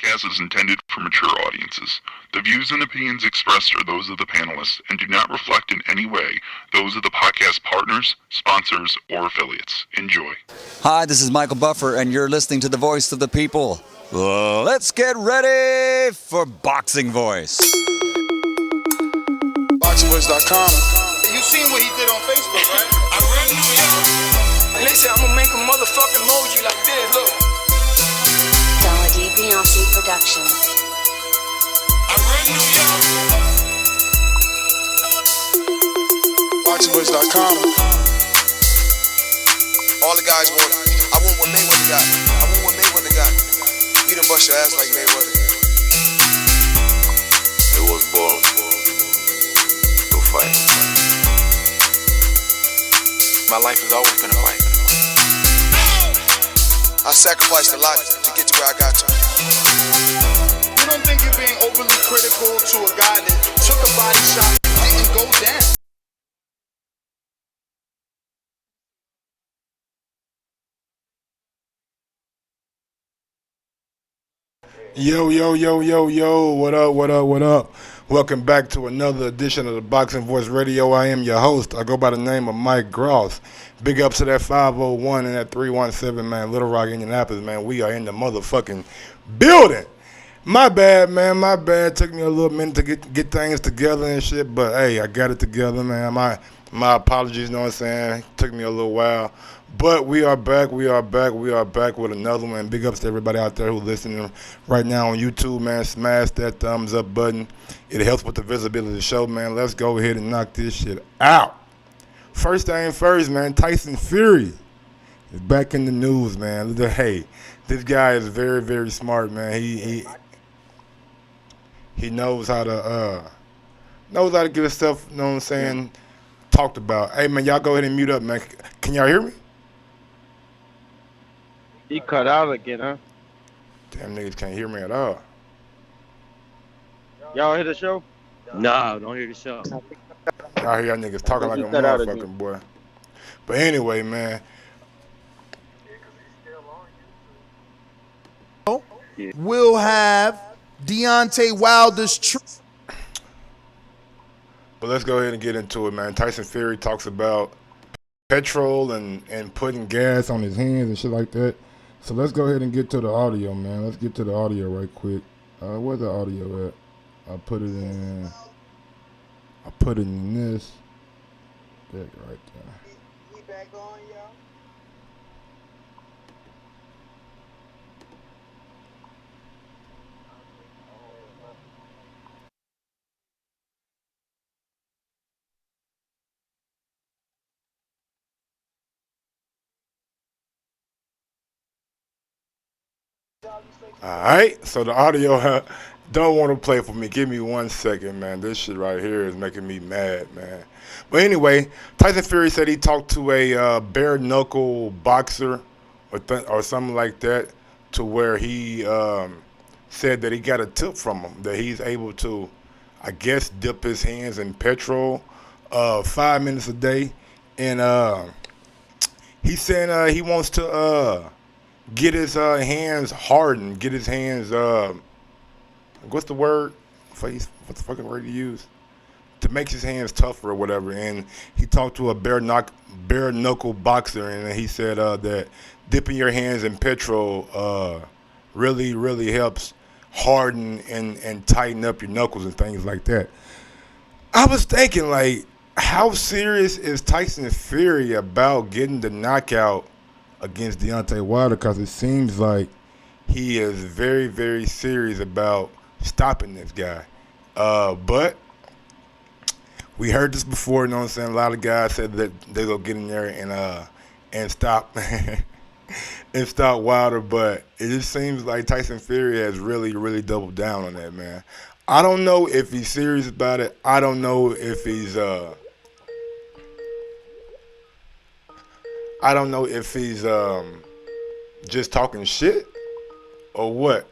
podcast is intended for mature audiences. The views and opinions expressed are those of the panelists and do not reflect in any way those of the podcast partners, sponsors, or affiliates. Enjoy. Hi, this is Michael Buffer, and you're listening to the voice of the people. Let's get ready for Boxing Voice. Boxingvoice.com. You seen what he did on Facebook, right? I read it. And they said, I'm gonna make a motherfucking emoji like this, look. Beyonce Productions. I read New York. Boxingvoice.com. All the guys want. I want what Mayweather got. I want what Mayweather got. You done bust your ass like Mayweather. It was born to fight. My life has always been a fight. I sacrificed a lot to get to where I got to. You don't think you're being overly critical to a guy that took a body shot and didn't go down? Yo, what up? Welcome back to another edition of the Boxing Voice Radio. I am your host. I go by the name of Mike Gross. Big ups to that 501 and that 317, man. Little Rock, Indianapolis, man. We are in the motherfucking building. My bad, man. My bad. Took me a little minute to get things together and shit, but hey, I got it together, man. My apologies, you know what I'm saying? Took me a little while. But we are back with another one. Big ups to everybody out there who's listening right now on YouTube, man. Smash that thumbs up button. It helps with the visibility of the show, man. Let's go ahead and knock this shit out. First thing first, man, Tyson Fury is back in the news, man. Hey, this guy is very, very smart, man. He knows how to get his stuff, you know what I'm saying, talked about. Hey, man, y'all go ahead and mute up, man. Can y'all hear me? He cut out again, huh? Damn, niggas can't hear me at all. Y'all hear the show? No, don't hear the show. I hear y'all niggas talking like a motherfucking boy. But anyway, man. We'll have Deontay Wilder's truth. But let's go ahead and get into it, man. Tyson Fury talks about Petrol and putting gas on his hands and shit like that. So let's go ahead and get to the audio, man. Let's get to the audio right quick. Where's the audio at? I put it in this. There, right there. We back on, y'all. All right, so the audio don't want to play for me. Give me 1 second, man. This shit right here is making me mad, man. But anyway, Tyson Fury said he talked to a bare knuckle boxer or something like that, to where he said that he got a tip from him that he's able to, I guess, dip his hands in petrol 5 minutes a day, and he's saying he wants to get his hands hardened, get his hands, what's the word? What's the fucking word you use? To make his hands tougher or whatever. And he talked to a bare knuckle boxer, and he said that dipping your hands in petrol really, really helps harden and tighten up your knuckles and things like that. I was thinking, like, how serious is Tyson Fury about getting the knockout against Deontay Wilder? Because it seems like he is very, very serious about stopping this guy. But we heard this before, you know what I'm saying? A lot of guys said that they go get in there and stop and stop Wilder, but it just seems like Tyson Fury has really, really doubled down on that, man. I don't know if he's serious about it. I don't know if he's just talking shit or what.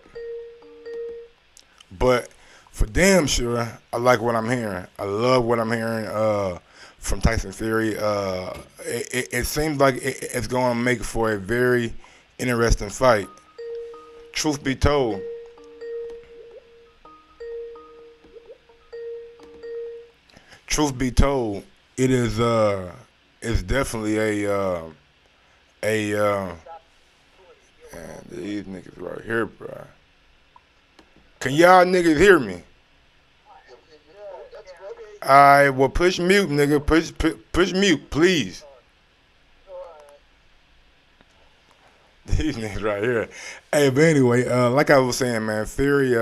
But for damn sure, I like what I'm hearing. I love what I'm hearing from Tyson Fury. It seems like it's going to make for a very interesting fight. Truth be told, truth be told, it's definitely man, these niggas right here, bro. Can y'all niggas hear me? Alright, well push mute, nigga. Push mute, please. These niggas right here. Hey, but anyway, like I was saying, man, Fury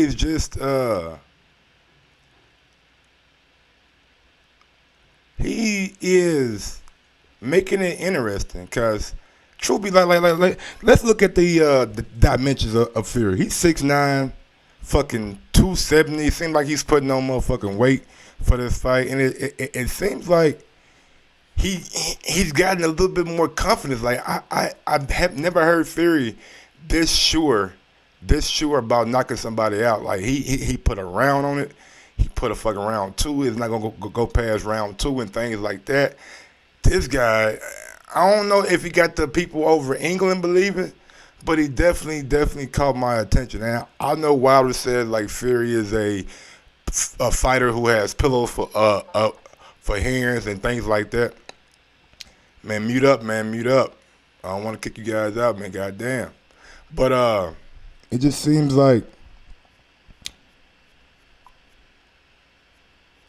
is just he is making it interesting because truth be like let's look at the dimensions of Fury. He's 6'9", fucking 270. Seems like he's putting on motherfucking weight for this fight, and it seems like he's gotten a little bit more confidence. Like I have never heard Fury this sure about knocking somebody out. Like he put a round on it. He put a fucking round 2. He's not gonna go past round 2 and things like that. This guy, I don't know if he got the people over England believing, but he definitely caught my attention. And I know Wilder said like Fury is a fighter who has pillows for hands and things like that. Man, mute up, man, mute up. I don't want to kick you guys out, man. Goddamn. But it just seems like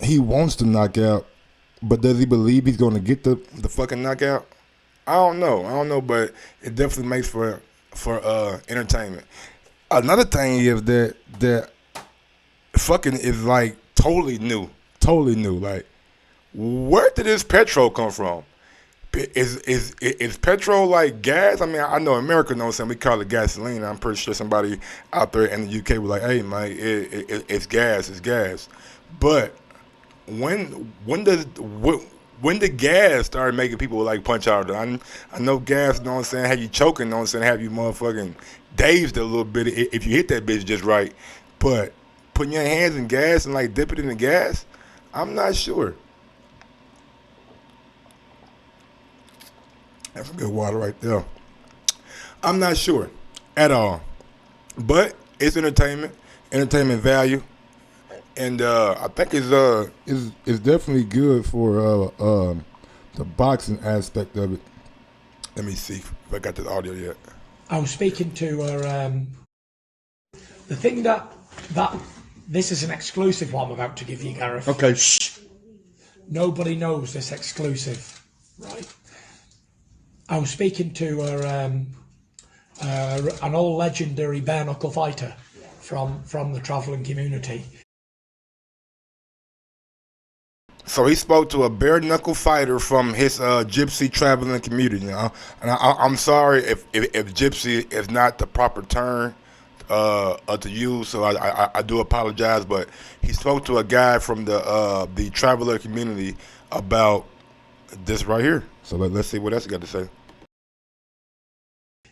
he wants to knock out, but does he believe he's going to get the fucking knockout? I don't know, but it definitely makes for entertainment. Another thing is that fucking is like totally new. Like, where did this Petrol come from? Is Petrol like gas? I mean, I know America knows something. We call it gasoline. I'm pretty sure somebody out there in the UK was like, "Hey, man, it's gas." But when did gas start making people like punch out? I know gas, you know what I'm saying, have you choking, you know what I'm saying, have you motherfucking dazed a little bit if you hit that bitch just right. But putting your hands in gas and like dip it in the gas, I'm not sure. That's some good water right there. I'm not sure at all. But it's entertainment value. And I think it's definitely good for the boxing aspect of it. Let me see if I got the audio yet. I was speaking to her. The thing that this is an exclusive what I'm about to give you, Gareth. Okay. Shh. Nobody knows this exclusive, right? I was speaking to her, an old legendary bare knuckle fighter from the travelling community. So he spoke to a bare knuckle fighter from his gypsy traveling community, you know. And I'm sorry if gypsy is not the proper term to use, so I do apologize. But he spoke to a guy from the traveler community about this right here. So let's see what else he got to say.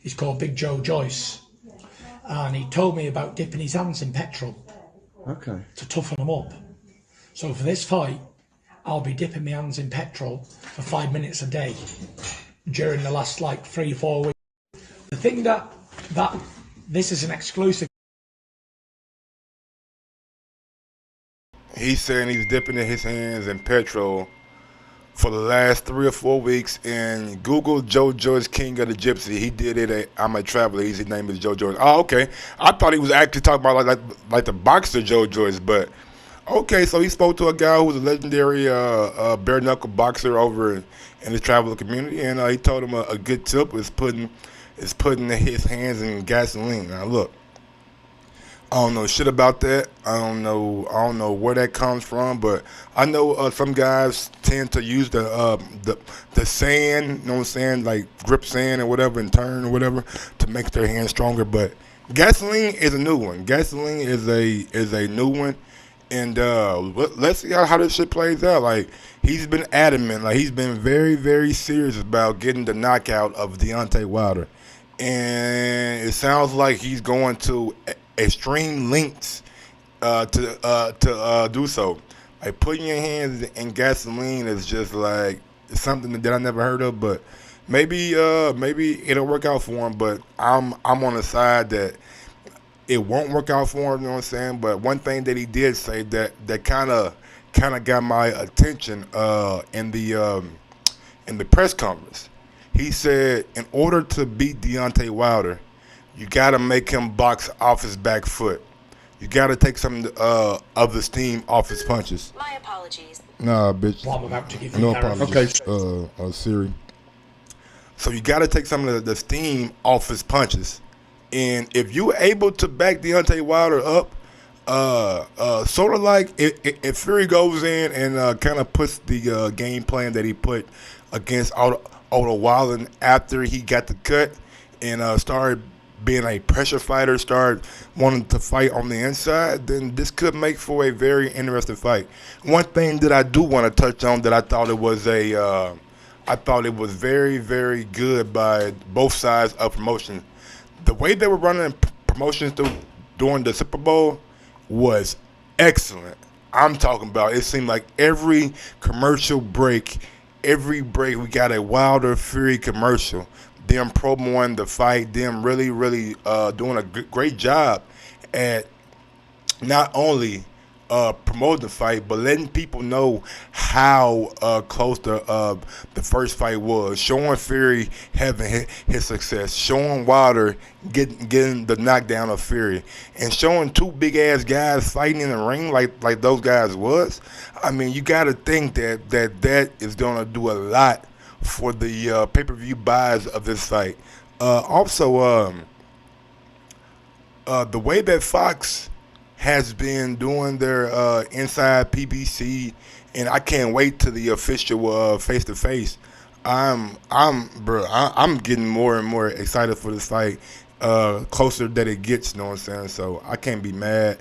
He's called Big Joe Joyce, and he told me about dipping his hands in petrol. Okay. To toughen them up. So for this fight, I'll be dipping my hands in petrol for 5 minutes a day during the last like 3-4 weeks. The thing that this is an exclusive. He's saying he's dipping his hands in petrol for the last 3 or 4 weeks. And Google Joe Joyce, King of the Gypsy. He did it at I'm a Traveler. His name is Joe Joyce. Oh, okay. I thought he was actually talking about like the boxer Joe Joyce, but okay. So he spoke to a guy who was a legendary bare knuckle boxer over in the Traveler community, and he told him a good tip is putting his hands in gasoline. Now look, I don't know shit about that. I don't know where that comes from, but I know some guys tend to use the sand, you know what I'm saying, like grip sand or whatever, and turn or whatever to make their hands stronger. But gasoline is a new one. Gasoline is a new one, and let's see how this shit plays out. Like he's been adamant, like he's been very, very serious about getting the knockout of Deontay Wilder, and it sounds like he's going to extreme lengths to do so. Like putting your hands in gasoline is just like something that I never heard of, but maybe it'll work out for him. But I'm on the side that it won't work out for him. You know what I'm saying? But one thing that he did say that kind of got my attention in the press conference. He said, in order to beat Deontay Wilder, you got to make him box off his back foot. You got to take some of the steam off his punches. My apologies. Nah, bitch. Well, I'm about to give you No apologies. apologies. Siri. So you got to take some of the steam off his punches. And if you're able to back Deontay Wilder up, sort of like if Fury goes in and kind of puts the game plan that he put against Otto Wilder after he got the cut and started being a pressure fighter, started wanting to fight on the inside, then this could make for a very interesting fight. One thing that I do want to touch on that I thought it was very, very good by both sides of promotion. The way they were running promotions during the Super Bowl was excellent. I'm talking about, it seemed like every commercial break, we got a Wilder Fury commercial. Them promoting the fight, them really, really doing a great job at not only promoting the fight, but letting people know how close the first fight was. Showing Fury having his success, showing Wilder getting the knockdown of Fury, and showing two big ass guys fighting in the ring like those guys was. I mean, you got to think that is gonna do a lot for the pay-per-view buys of this fight. Also, the way that Fox has been doing their inside PBC, and I can't wait to the official face-to-face. I'm getting more and more excited for this fight. Closer that it gets, you know what I'm saying? So I can't be mad.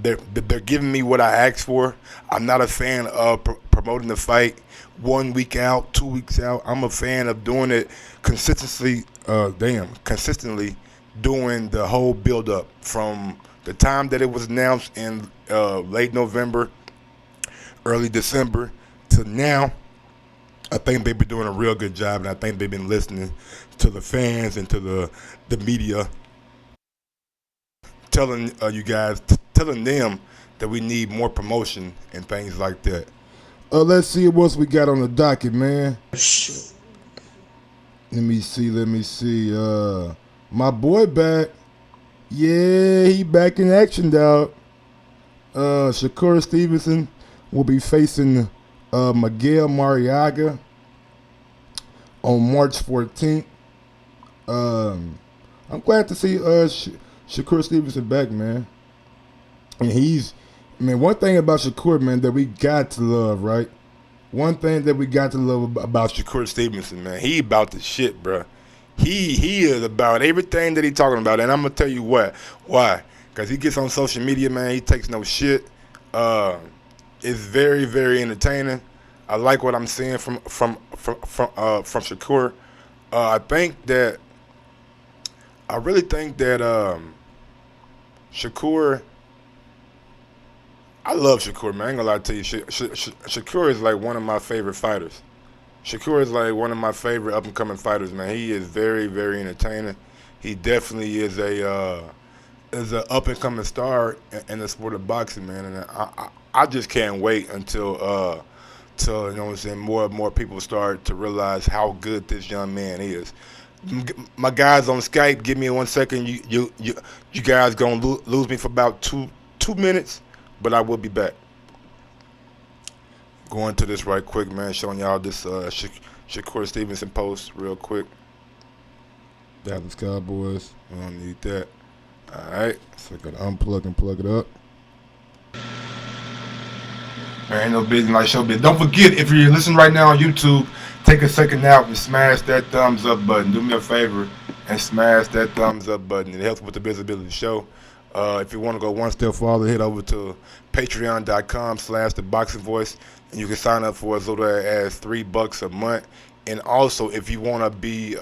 They're giving me what I asked for. I'm not a fan of promoting the fight 1 week out, 2 weeks out. I'm a fan of doing it consistently doing the whole build-up from the time that it was announced in late November, early December to now. I think they've been doing a real good job, and I think they've been listening to the fans and to the media, telling you guys, telling them that we need more promotion and things like that. Let's see what else we got on the docket, man. Let me see. My boy back. Yeah, he back in action, dog. Shakur Stevenson will be facing Miguel Mariaga on March 14th. I'm glad to see Shakur Stevenson back, man. And one thing about Shakur, man, that we got to love, right? One thing that we got to love about Shakur Stevenson, man, he about the shit, bro. He is about everything that he talking about, and I'm gonna tell you why. Because he gets on social media, man. He takes no shit. It's very, very entertaining. I like what I'm seeing from Shakur. I really think that Shakur. I love Shakur, man. I ain't gonna lie to you. Shakur is like one of my favorite fighters. Shakur is like one of my favorite up-and-coming fighters, man. He is very, very entertaining. He definitely is a up-and-coming star in the sport of boxing, man. And I just can't wait until you know what I'm saying, more and more people start to realize how good this young man is. My guys on Skype, give me 1 second. You guys gonna lose me for about two minutes, but I will be back. Going to this right quick, man, showing y'all this Shakur Stevenson post real quick. Dallas Cowboys, we don't need that. All right, so I gotta unplug and plug it up. There ain't no business like show business. Don't forget, if you're listening right now on YouTube, take a second out and smash that thumbs up button. Do me a favor and smash that thumbs up button. It helps with the visibility of the show. If you want to go one step farther, head over to patreon.com/Thaboxingvoice, and you can sign up for as little as $3 a month. And also, if you want to be,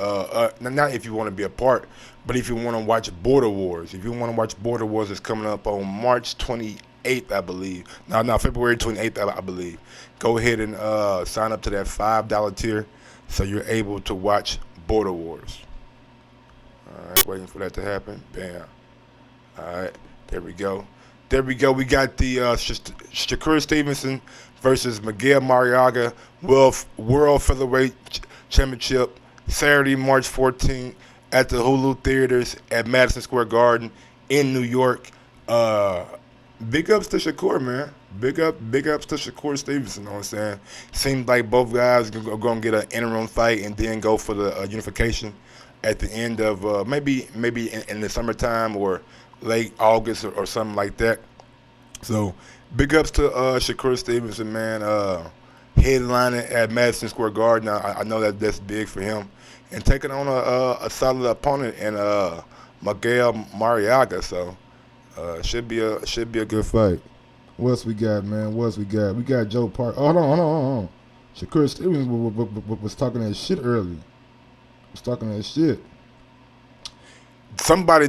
not if you want to be a part, but if you want to watch Border Wars. If you want to watch Border Wars, it's coming up on March 28th, I believe. No, February 28th, I believe. Go ahead and sign up to that $5 tier so you're able to watch Border Wars. All right, waiting for that to happen. Bam. All right, there we go. There we go. We got the Shakur Stevenson versus Miguel Mariaga World Featherweight Championship Saturday, March 14th at the Hulu Theaters at Madison Square Garden in New York. Big ups to Shakur, man. Big ups to Shakur Stevenson. You know what I'm saying? Seems like both guys are going to get an interim fight and then go for the unification at the end of maybe in the summertime or late August or something like that. So big ups to Shakur Stevenson, man. Headlining at Madison Square Garden. I know that's big for him, and taking on a solid opponent in Miguel Mariaga. So should be a good fight. What else we got, man? What else we got? We got Joe Parker. Oh, hold on. Shakur Stevenson was talking that shit earlier. Was talking that shit. Somebody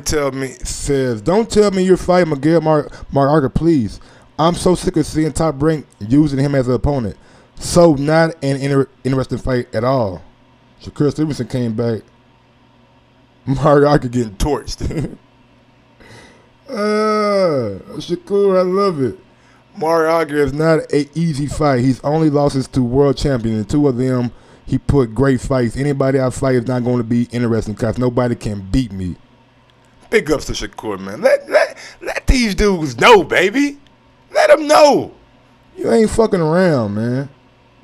says, don't tell me you're fighting Miguel Mariaga, please. I'm so sick of seeing Top Rank using him as an opponent. So not an interesting fight at all. Shakur Stevenson came back. Mariaga getting torched. Shakur, I love it. Mariaga is not an easy fight. He's only losses to world champions, and two of them he put great fights. Anybody I fight is not going to be interesting because nobody can beat me. Big ups to Shakur, man. Let these dudes know, baby. Let them know. You ain't fucking around, man.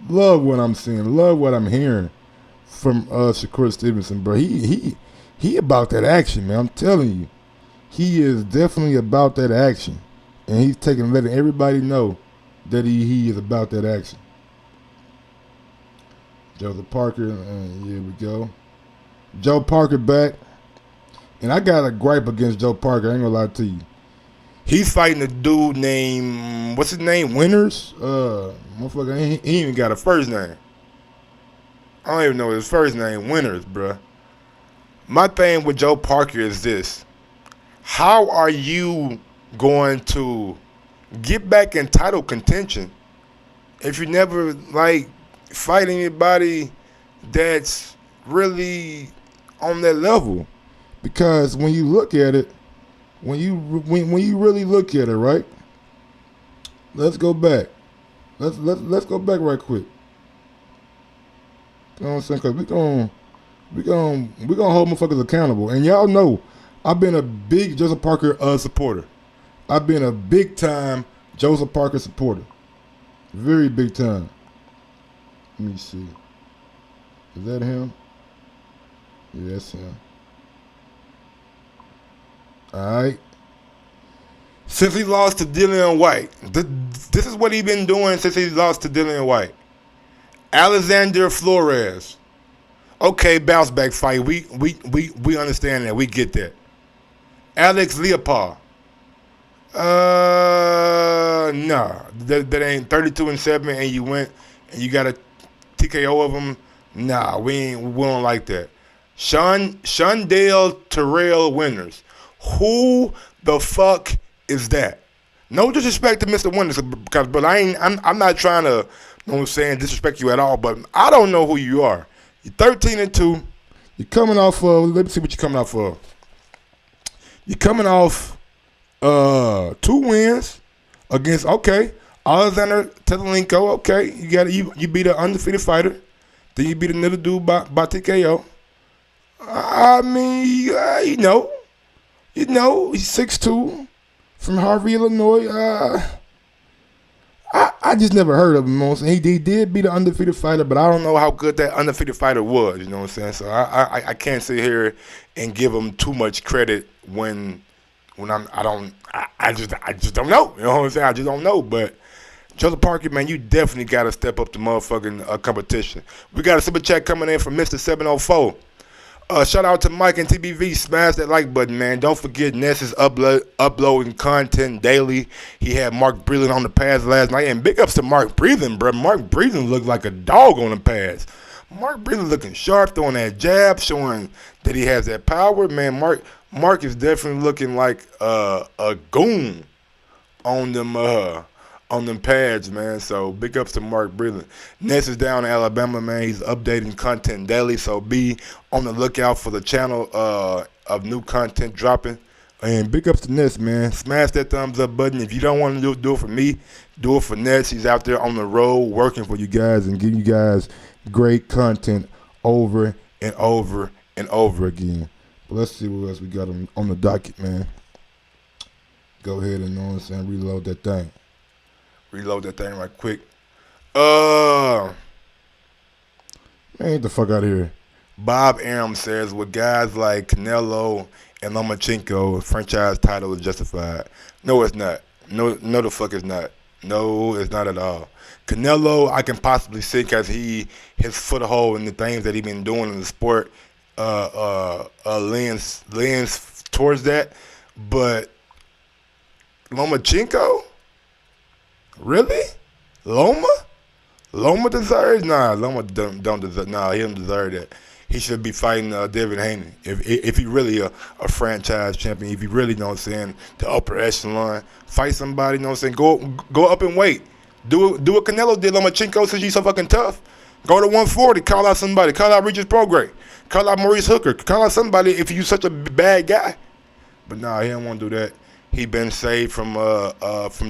Love what I'm seeing. Love what I'm hearing from Shakur Stevenson, bro. He about that action, man. I'm telling you. He is definitely about that action. And he's letting everybody know that he is about that action. Joseph Parker, here we go. Joe Parker back. And I got a gripe against Joe Parker, I ain't gonna lie to you. He's fighting a dude named, what's his name, Winters? Motherfucker, he even got a first name. I don't even know his first name, Winters, bruh. My thing with Joe Parker is this. How are you going to get back in title contention if you never, fight anybody that's really on that level? Because when you look at it, when you really look at it, right? Let's go back. Let's go back right quick. You know what I'm saying? Cause we gonna hold motherfuckers accountable. And y'all know I've been a big Joseph Parker supporter. I've been a big time Joseph Parker supporter. Very big time. Let me see. Is that him? Yeah, that's him. Alright. Since he lost to Dillian White, this is what he's been doing since he lost to Dillian White. Alexander Flores. Okay, bounce back fight. We understand that. We get that. Alex Leopold. Nah. That ain't 32-7 and you went and you got a TKO of him. Nah, we don't like that. Shondale Terrell Winters. Who the fuck is that? No disrespect to Mr. Winters, because but I'm not trying to, you know what I'm saying, disrespect you at all, but I don't know who you are. You're 13-2. You're coming off let me see what you're coming off of. You're coming off 2 wins against Alexander Tetelenko. Okay, you beat an undefeated fighter. Then you beat another dude by TKO. I mean, you know, he's 6'2", from Harvey, Illinois. I just never heard of him. He did beat an undefeated fighter, but I don't know how good that undefeated fighter was. You know what I'm saying? So I can't sit here and give him too much credit when I just don't know. You know what I'm saying? I just don't know. But Joseph Parker, man, you definitely got to step up the motherfucking competition. We got a super chat coming in from Mr. 704. Shout out to Mike and TBV. Smash that like button, man. Don't forget Ness is uploading content daily. He had Mark Breland on the pads last night. And big ups to Mark Breland, bro. Mark Breland looked like a dog on the pads. Mark Breland looking sharp, throwing that jab, showing that he has that power. Man, Mark is definitely looking like a goon on them pads, man. So big ups to Mark Breland. Ness is down in Alabama, man. He's updating content daily, so be on the lookout for the channel of new content dropping And big ups to Ness, man. Smash that thumbs up button. If you don't want to do it for me, do it for Ness. He's out there on the road working for you guys and giving you guys great content over and over and over again. But let's see what else we got on the docket, man. Go ahead and, you know what I'm saying, reload that thing. Reload that thing right quick. Man, get the fuck out of here. Bob Aram says, with guys like Canelo and Lomachenko, franchise title is justified. No, it's not. No, the fuck it's not. No, it's not at all. Canelo, I can possibly see because his foothold in the things that he been doing in the sport leans towards that. But Lomachenko? Really? Loma deserves? Nah, Loma don't deserve. Nah, he don't deserve that. He should be fighting David Haney if he really a franchise champion. If he really, you know what I'm saying, the upper echelon, fight somebody, you know what I'm saying, go up and wait. Do what Canelo did, Lomachenko, since he's so fucking tough. Go to 140, call out somebody, call out Regis Prograis, call out Maurice Hooker, call out somebody if you such a bad guy. But nah, he don't want to do that. He been saved from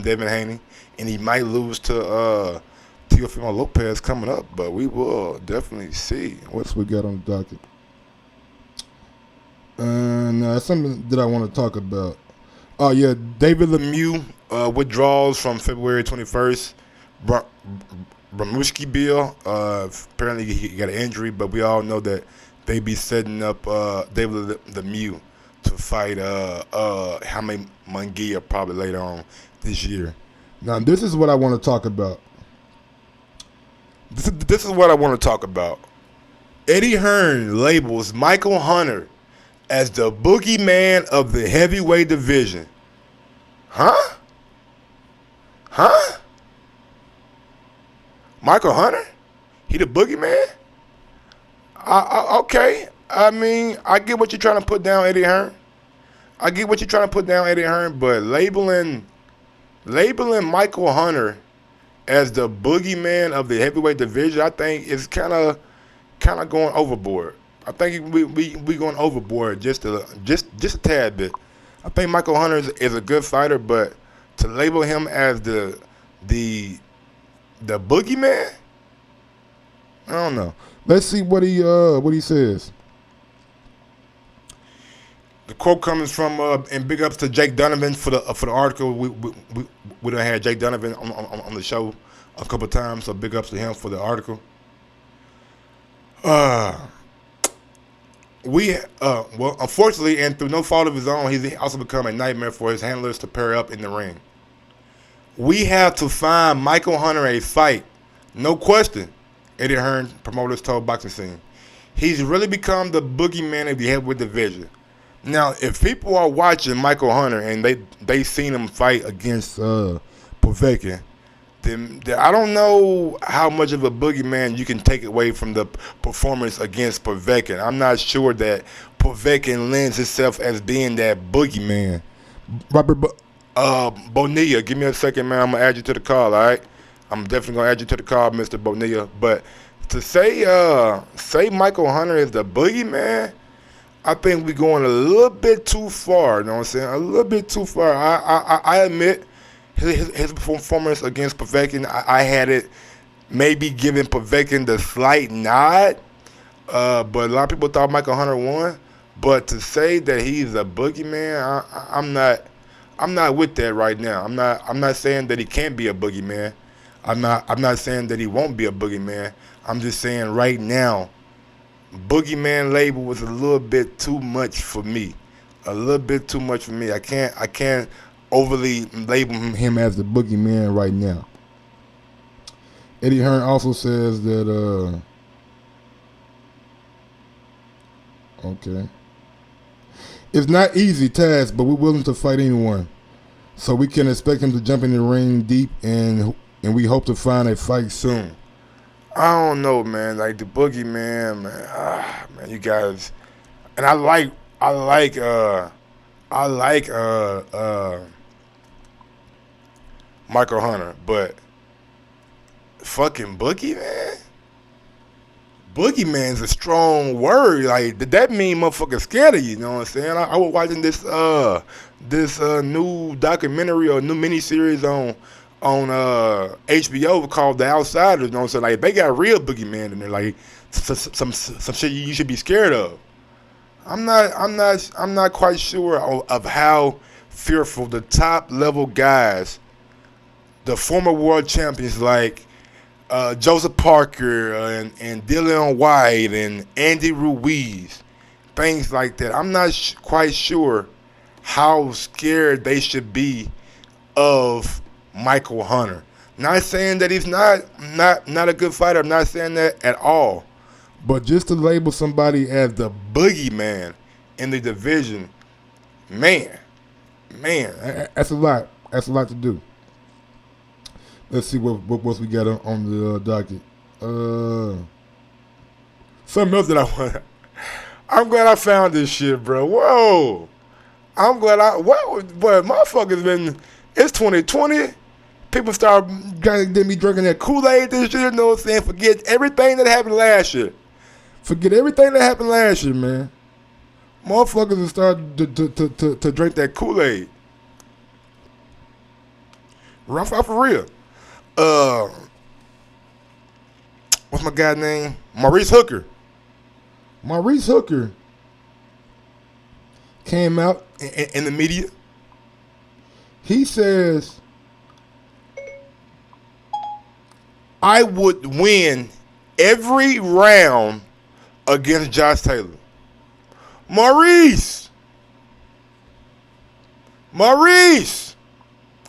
David Haney, and he might lose to Teofimo Lopez coming up, but we will definitely see. What's we got on the docket? And something that I want to talk about. Oh yeah, David Lemieux withdraws from February 21st. Bramushki Bill, apparently he got an injury, but we all know that they be setting up David Lemieux to fight Jaime Munguia probably later on this year. Now this is what I want to talk about. This is what I want to talk about. Eddie Hearn labels Michael Hunter as the boogeyman of the heavyweight division. Huh? Michael Hunter? He the boogeyman? Okay. I mean, I get what you're trying to put down, Eddie Hearn. But labeling Michael Hunter as the boogeyman of the heavyweight division, I think is kind of going overboard. I think we going overboard just a tad bit. I think Michael Hunter is a good fighter, but to label him as the boogeyman, I don't know. Let's see what he says. The quote comes from and big ups to Jake Donovan for the article. We done had Jake Donovan on the show a couple times, so big ups to him for the article. Well, unfortunately, and through no fault of his own, he's also become a nightmare for his handlers to pair up in the ring. We have to find Michael Hunter a fight, no question. Eddie Hearn, promoters told Boxing Scene. He's really become the boogeyman of the heavyweight division. Now, if people are watching Michael Hunter and they seen him fight against Povetkin, then I don't know how much of a boogeyman you can take away from the performance against Povetkin. I'm not sure that Povetkin lends itself as being that boogeyman. Robert Bonilla, give me a second, man. I'm gonna add you to the call. All right, I'm definitely gonna add you to the call, Mr. Bonilla. But to say Michael Hunter is the boogeyman, I think we're going a little bit too far. You know what I'm saying? A little bit too far. I admit his performance against Povetkin, I had it maybe giving Povetkin the slight nod, but a lot of people thought Michael Hunter won. But to say that he's a boogeyman, I'm not with that right now. I'm not saying that he can't be a boogeyman. I'm not saying that he won't be a boogeyman. I'm just saying right now, boogeyman label was a little bit too much for me. I can't overly label him as the boogeyman right now. Eddie Hearn also says that okay, it's not easy task, but we're willing to fight anyone, so we can expect him to jump in the ring deep, and we hope to find a fight soon. I don't know, man. Like the boogeyman, man, you guys, and I like Michael Hunter, but fucking boogeyman, boogeyman's a strong word. Like that mean motherfucker scared of you. You know what I'm saying? I was watching this new documentary or new miniseries on HBO called The Outsiders. You know what I'm saying? Like they got real boogeyman in there. Like some shit you should be scared of. I'm not quite sure of how fearful the top level guys, the former world champions like Joseph Parker and Dillian White and Andy Ruiz, things like that. I'm not quite sure how scared they should be of Michael Hunter. Not saying that he's not a good fighter. I'm not saying that at all. But just to label somebody as the boogeyman in the division, man, that's a lot. That's a lot to do. Let's see what we got on the docket. Something else that I want. I'm glad I found this shit, bro. Whoa. I'm glad but motherfuckers been. It's 2020. People start getting me drinking that Kool-Aid this year. You know what I'm saying? Forget everything that happened last year. Forget everything that happened last year, man. Motherfuckers will start to drink that Kool-Aid. Rough for real. What's my guy's name? Maurice Hooker. Maurice Hooker came out in the media. He says, I would win every round against Josh Taylor. Maurice.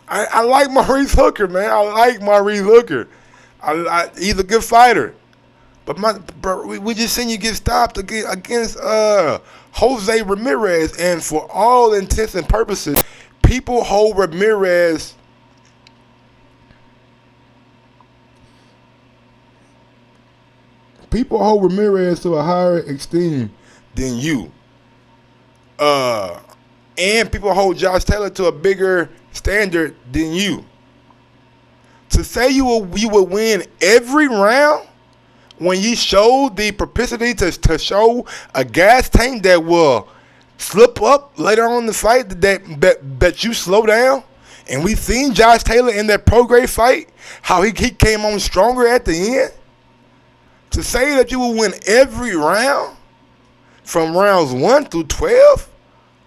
I like Maurice Hooker, man. I like Maurice Hooker. He's a good fighter. But we just seen you get stopped against Jose Ramirez, and for all intents and purposes, people hold Ramirez to a higher esteem than you. And people hold Josh Taylor to a bigger standard than you. To say you would win every round when you showed the propensity to show a gas tank that will slip up later on in the fight, that you slow down. And we seen Josh Taylor in that pro-grade fight, how he came on stronger at the end. To say that you will win every round from rounds 1 through 12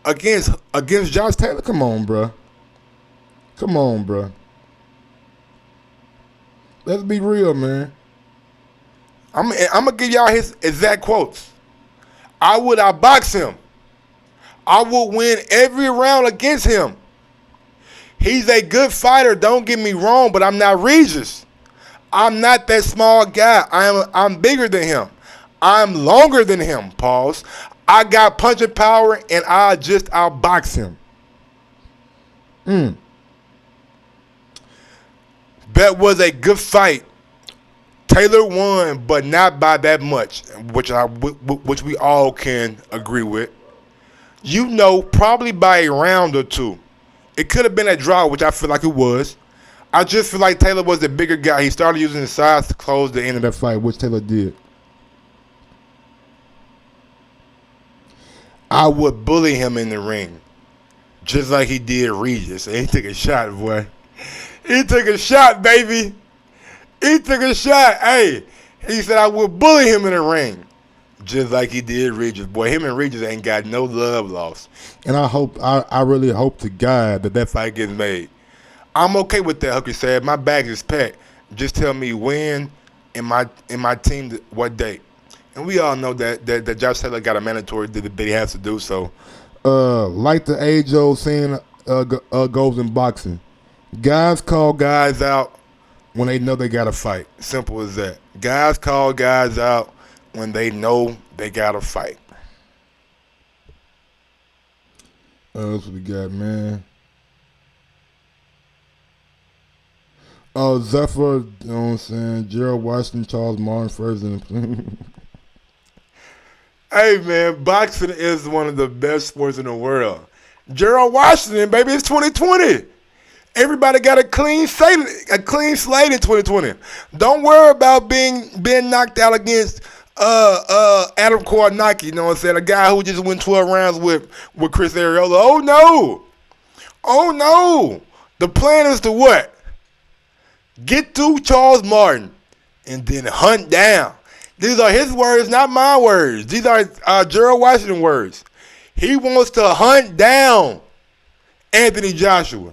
against Josh Taylor, come on, bro. Let's be real, man. I'm gonna give y'all his exact quotes. I would outbox him. I would win every round against him. He's a good fighter, don't get me wrong, but I'm not Regis. I'm not that small guy. I'm bigger than him. I'm longer than him, pause. I got punching power, and I just outbox him. That was a good fight. Taylor won, but not by that much, which we all can agree with. You know, probably by a round or two. It could have been a draw, which I feel like it was. I just feel like Taylor was the bigger guy. He started using his size to close the end of that fight, which Taylor did. I would bully him in the ring, just like he did Regis. And he took a shot, boy. He took a shot, baby. He took a shot. Hey, he said I would bully him in the ring, just like he did Regis. Boy, him and Regis ain't got no love lost. And I really hope to God that fight gets made. I'm okay with that, Hooker said. My bag is packed. Just tell me when and my team what date. And we all know that Josh Taylor got a mandatory that he has to do so. Like the age-old saying goes in boxing. Guys call guys out when they know they got to fight. Simple as that. Guys call guys out when they know they got to fight. That's what we got, man. Oh, Zephyr, you know what I'm saying? Gerald Washington, Charles Martin, first. Hey, man, boxing is one of the best sports in the world. Gerald Washington, baby, it's 2020. Everybody got a clean slate in 2020. Don't worry about being knocked out against Adam Kornacki, you know what I'm saying? A guy who just went 12 rounds with Chris Arreola. Oh no! Oh no! The plan is to what? Get to Charles Martin and then hunt down. These are his words, not my words. These are Gerald Washington words. He wants to hunt down Anthony Joshua.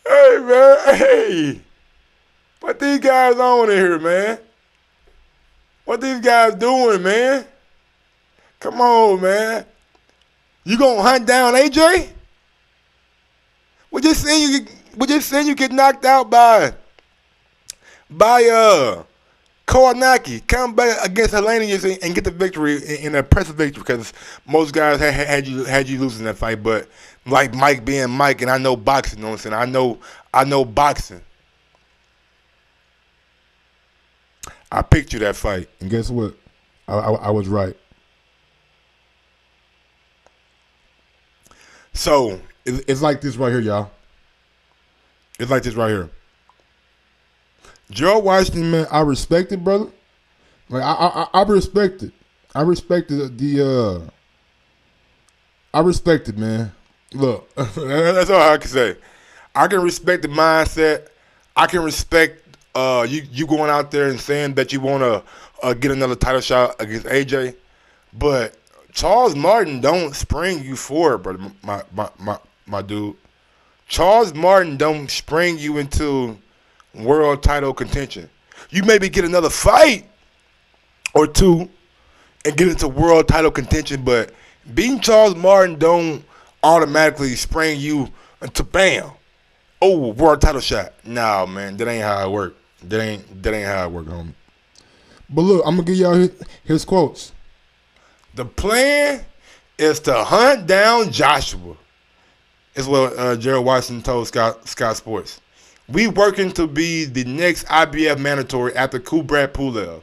Hey, man, hey. What these guys on in here, man? What these guys doing, man? Come on, man. You gonna hunt down AJ? We just seen you get knocked out by Kornacki. Come back against Helenius and get the victory in a impressive victory, because most guys had you losing that fight. But like Mike being Mike, and I know boxing, you know what I'm saying? I know boxing. I picked you that fight, and guess what? I was right. So it's like this right here, y'all. It's like this right here. Gerald Washington, man, I respect it, brother. Like I respect it. I respect it. I respect it, man. Look, that's all I can say. I can respect the mindset. I can respect you going out there and saying that you want to get another title shot against AJ, but Charles Martin don't spring you forward, brother, my dude. Charles Martin don't spring you into world title contention. You maybe get another fight or two and get into world title contention, but beating Charles Martin don't automatically spring you into bam. Oh, world title shot. Nah, man, that ain't how it work. That ain't how it work, homie. But look, I'm gonna give y'all his quotes. The plan is to hunt down Joshua, is what Gerald Washington told Scott Sports. We working to be the next IBF mandatory after Kubrat Pulev.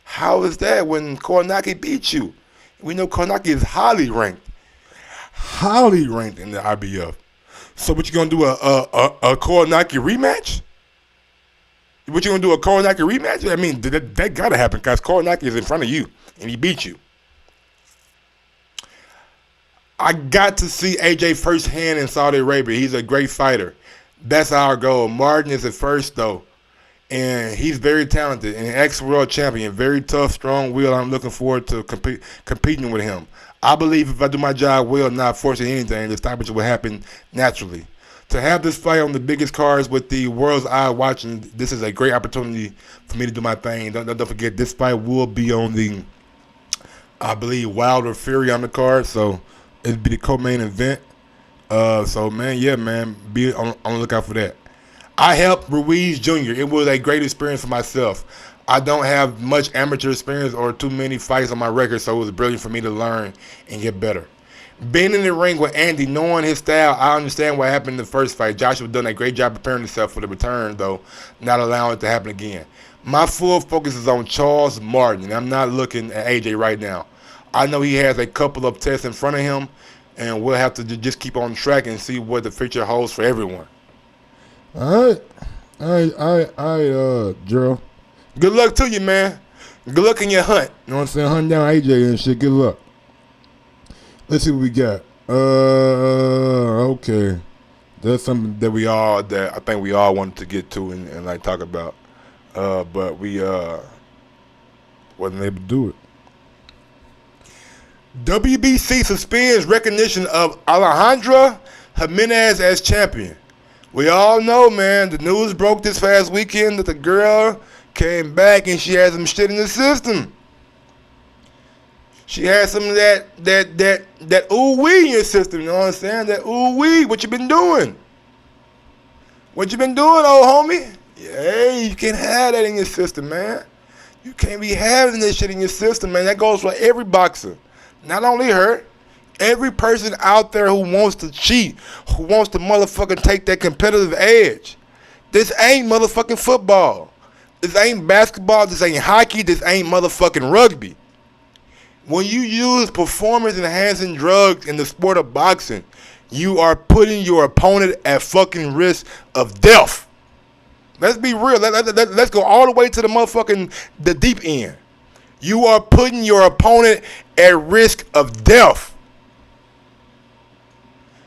How is that when Kornacki beat you? We know Kornacki is highly ranked in the IBF. So what you gonna do, a Kornacki rematch? What you gonna do, a Kornacki rematch? I mean, that gotta happen because Kornacki is in front of you and he beat you. I got to see AJ firsthand in Saudi Arabia. He's a great fighter. That's our goal. Martin is at first, though, and he's very talented and an ex-world champion. Very tough, strong will. I'm looking forward to competing with him. I believe if I do my job well, not forcing anything, the stoppage will happen naturally. To have this fight on the biggest cards with the world's eye watching, this is a great opportunity for me to do my thing. Don't forget, this fight will be on the, I believe, Wilder Fury on the card, so it'll be the co-main event. So, man, yeah, man, be on the lookout for that. I helped Ruiz Jr. It was a great experience for myself. I don't have much amateur experience or too many fights on my record, so it was brilliant for me to learn and get better. Being in the ring with Andy, knowing his style, I understand what happened in the first fight. Joshua done a great job preparing himself for the return, though, not allowing it to happen again. My full focus is on Charles Martin, and I'm not looking at AJ right now. I know he has a couple of tests in front of him, and we'll have to just keep on track and see what the future holds for everyone. All right, Gerald. Good luck to you, man. Good luck in your hunt. You know what I'm saying? Hunt down AJ and shit. Good luck. Let's see what we got. Okay. That's something that I think we all wanted to get to and like talk about. But we wasn't able to do it. WBC suspends recognition of Alejandra Jimenez as champion. We all know, man, the news broke this past weekend that the girl came back and she had some shit in the system. She had some of that ooh-wee in your system, you know what I'm saying? That ooh-wee, what you been doing? What you been doing, old homie? Yeah, you can't have that in your system, man. You can't be having this shit in your system, man. That goes for every boxer. Not only her, every person out there who wants to cheat, who wants to motherfucking take that competitive edge. This ain't motherfucking football. This ain't basketball. This ain't hockey. This ain't motherfucking rugby. When you use performance-enhancing drugs in the sport of boxing, you are putting your opponent at fucking risk of death. Let's be real. Let's go all the way to the deep end. You are putting your opponent at risk of death.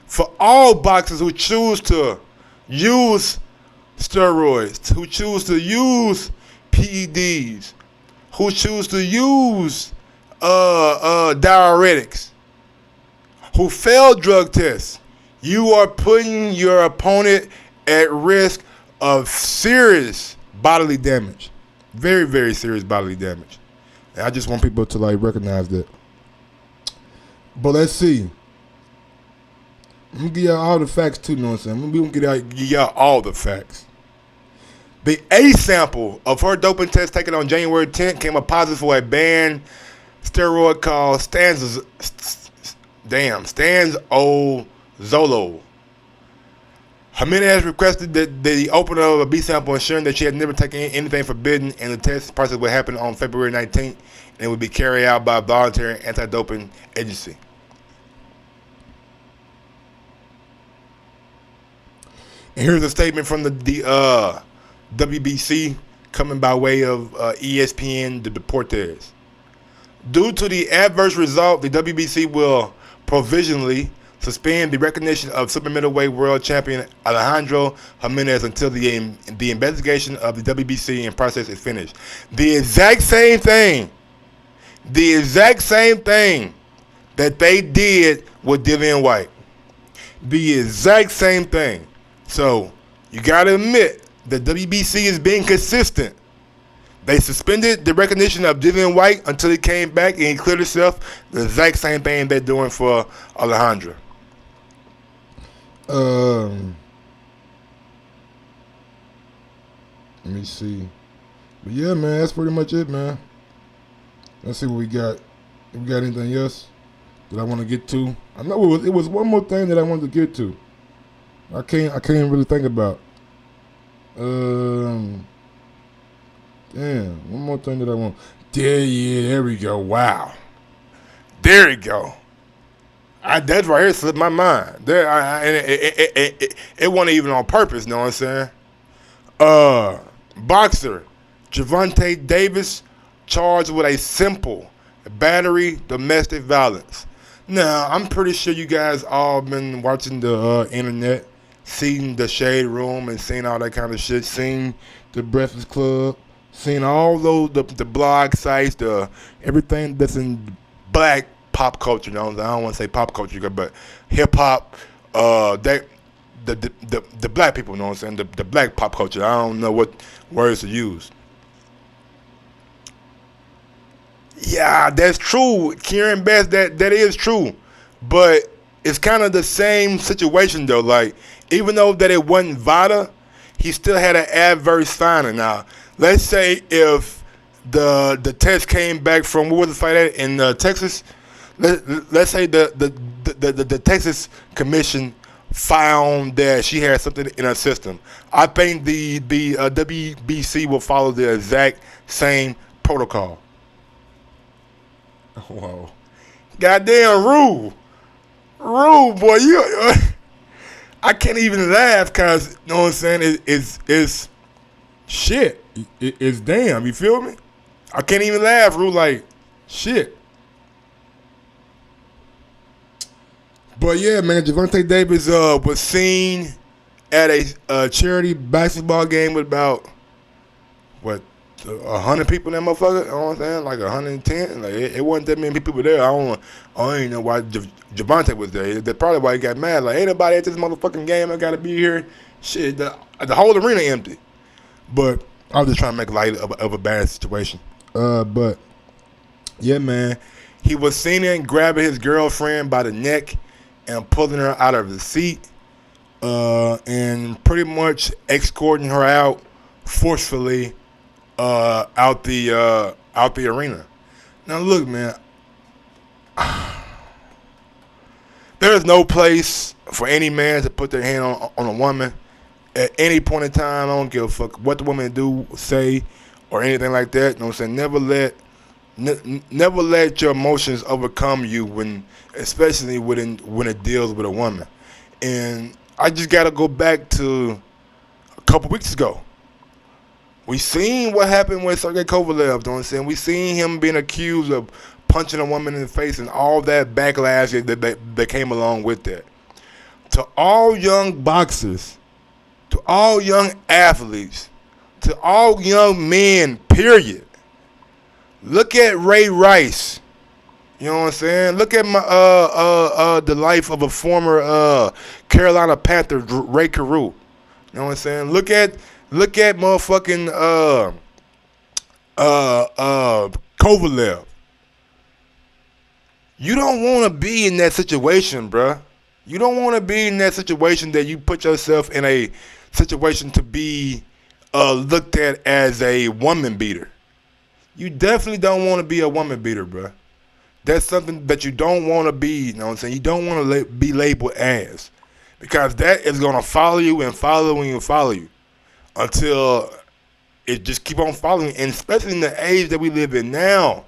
For all boxers who choose to use steroids, who choose to use PEDs, who choose to use diuretics, who fail drug tests, you are putting your opponent at risk of serious bodily damage. Very, very serious bodily damage. And I just want people to recognize that. But let's see. I'm gonna give y'all all the facts too, you know what I'm saying? We're gonna give y'all all the facts. The A sample of her doping test taken on January 10th came up positive for a banned steroid called Stanzolol. Jimenez requested that the opener of a B sample, ensuring that she had never taken anything forbidden, and the test process would happen on February 19th, and it would be carried out by a voluntary anti-doping agency. And here's a statement from the WBC coming by way of ESPN Deportes. Due to the adverse result, the WBC will provisionally suspend the recognition of super middleweight world champion Alejandra Jimenez until the investigation of the WBC and process is finished. The exact same thing that they did with Dillian White. The exact same thing. So you got to admit that WBC is being consistent. They suspended the recognition of Dillian White until he came back and he cleared himself. The exact same thing they're doing for Alejandra. Let me see. But yeah, man, that's pretty much it, man. Let's see what we got. If we got anything else that I want to get to? I know it was one more thing that I wanted to get to. I can't really think about. Damn, one more thing that I want. There we go. Wow. There we go. That right here slipped my mind. It wasn't even on purpose, you know what I'm saying? Boxer Gervonta Davis charged with a simple battery domestic violence. Now, I'm pretty sure you guys all been watching the internet, seen the Shade Room and seen all that kind of shit, seen the Breakfast Club, seen all those the blog sites, everything that's in black pop culture. You know, I don't want to say pop culture, but hip hop. The black people, you know what I'm saying? The black pop culture. I don't know what words to use. Yeah, that's true, Kieran Best. That is true, but it's kind of the same situation though. Like, even though that it wasn't VADA, he still had an adverse finding. Now, let's say if the test came back from, what was the fight at in Texas? Let's say the Texas Commission found that she had something in her system. I think the WBC will follow the exact same protocol. Whoa. Goddamn Rue, boy, you. I can't even laugh because, you know what I'm saying, it's shit. It's damn, you feel me? I can't even laugh, Rue, like, shit. But yeah, man, Gervonta Davis was seen at a charity basketball game with about, 100 people in that motherfucker? You know what I'm saying? Like 110? Like, it wasn't that many people there. I don't even know why Gervonta was there. That's probably why he got mad. Like, ain't nobody at this motherfucking game. I gotta be here. Shit, the whole arena empty. But I was just trying to make light of a bad situation. But yeah, man, he was seen in grabbing his girlfriend by the neck and pulling her out of the seat, and pretty much escorting her out forcefully out the arena. Now look, man, there is no place for any man to put their hand on a woman at any point in time. I don't give a fuck what the woman do, say, or anything like that. You know what I'm saying? Never let your emotions overcome you especially when it deals with a woman. And I just gotta go back to a couple weeks ago. We seen what happened with Sergey Kovalev, you know what I'm saying? We seen him being accused of punching a woman in the face and all that backlash that came along with that. To all young boxers, to all young athletes, to all young men, period. Look at Ray Rice. You know what I'm saying? Look at the life of a former Carolina Panther, Ray Carew. You know what I'm saying? Look at motherfucking Kovalev. You don't want to be in that situation, bruh. You don't want to be in that situation that you put yourself in a situation to be looked at as a woman beater. You definitely don't want to be a woman beater, bruh. That's something that you don't want to be, you know what I'm saying? You don't want to be labeled as. Because that is going to follow you and follow you and follow you until it just keep on following. And especially in the age that we live in now.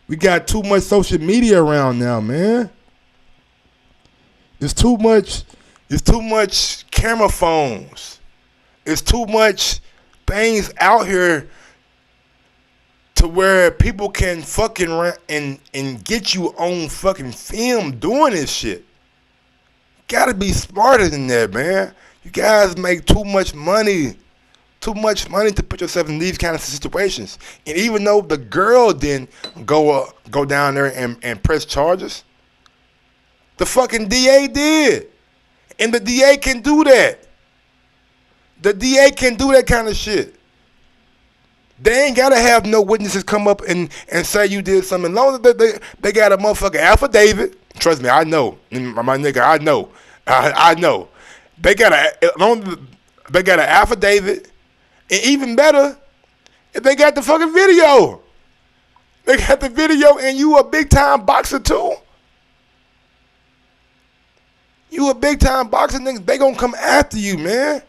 We got too much social media around now, man. It's too much camera phones. It's too much things out here to where people can fucking run and get you on fucking film doing this shit. Gotta be smarter than that, man. You guys make too much money to put yourself in these kind of situations. And even though the girl didn't go down there and press charges, the fucking DA did. And the DA can do that. The DA can do that kind of shit. They ain't gotta have no witnesses come up and say you did something. As long as they got a motherfucking affidavit. Trust me, I know. My nigga, I know. I know. They got an affidavit. And even better, if they got the fucking video. They got the video and you a big time boxer too. You a big time boxer, nigga. They gonna come after you, man.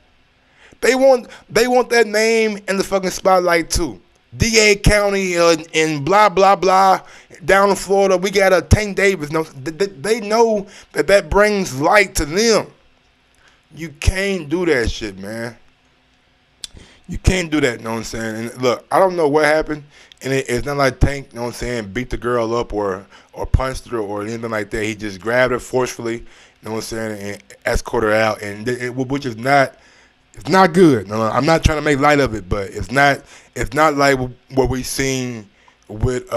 They want that name in the fucking spotlight too. DA County and blah blah blah down in Florida. We got a Tank Davis. No, they know that brings light to them. You can't do that shit, man. You can't do that. You know what I'm saying? And look, I don't know what happened, and it's not like Tank, you know what I'm saying, beat the girl up or punched her or anything like that. He just grabbed her forcefully, you know what I'm saying, and escorted her out, and which is not. It's not good. No, I'm not trying to make light of it, but it's not like what we seen with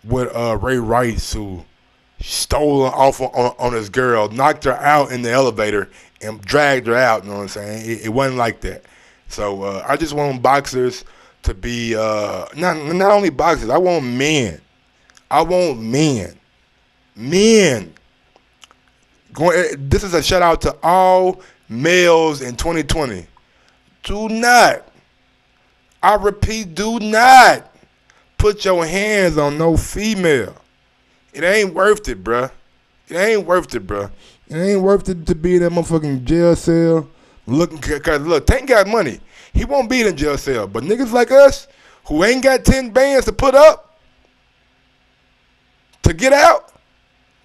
Ray Rice, who stole her off on his girl, knocked her out in the elevator, and dragged her out. You know what I'm saying? It wasn't like that. So I just want boxers to be not only boxers. I want men. Men. This is a shout out to all males in 2020. Do not, I repeat, do not put your hands on no female. It ain't worth it, bruh. It ain't worth it to be in that motherfucking jail cell looking, cause look, Tank got money. He won't be in jail cell. But niggas like us who ain't got 10 bands to put up to get out,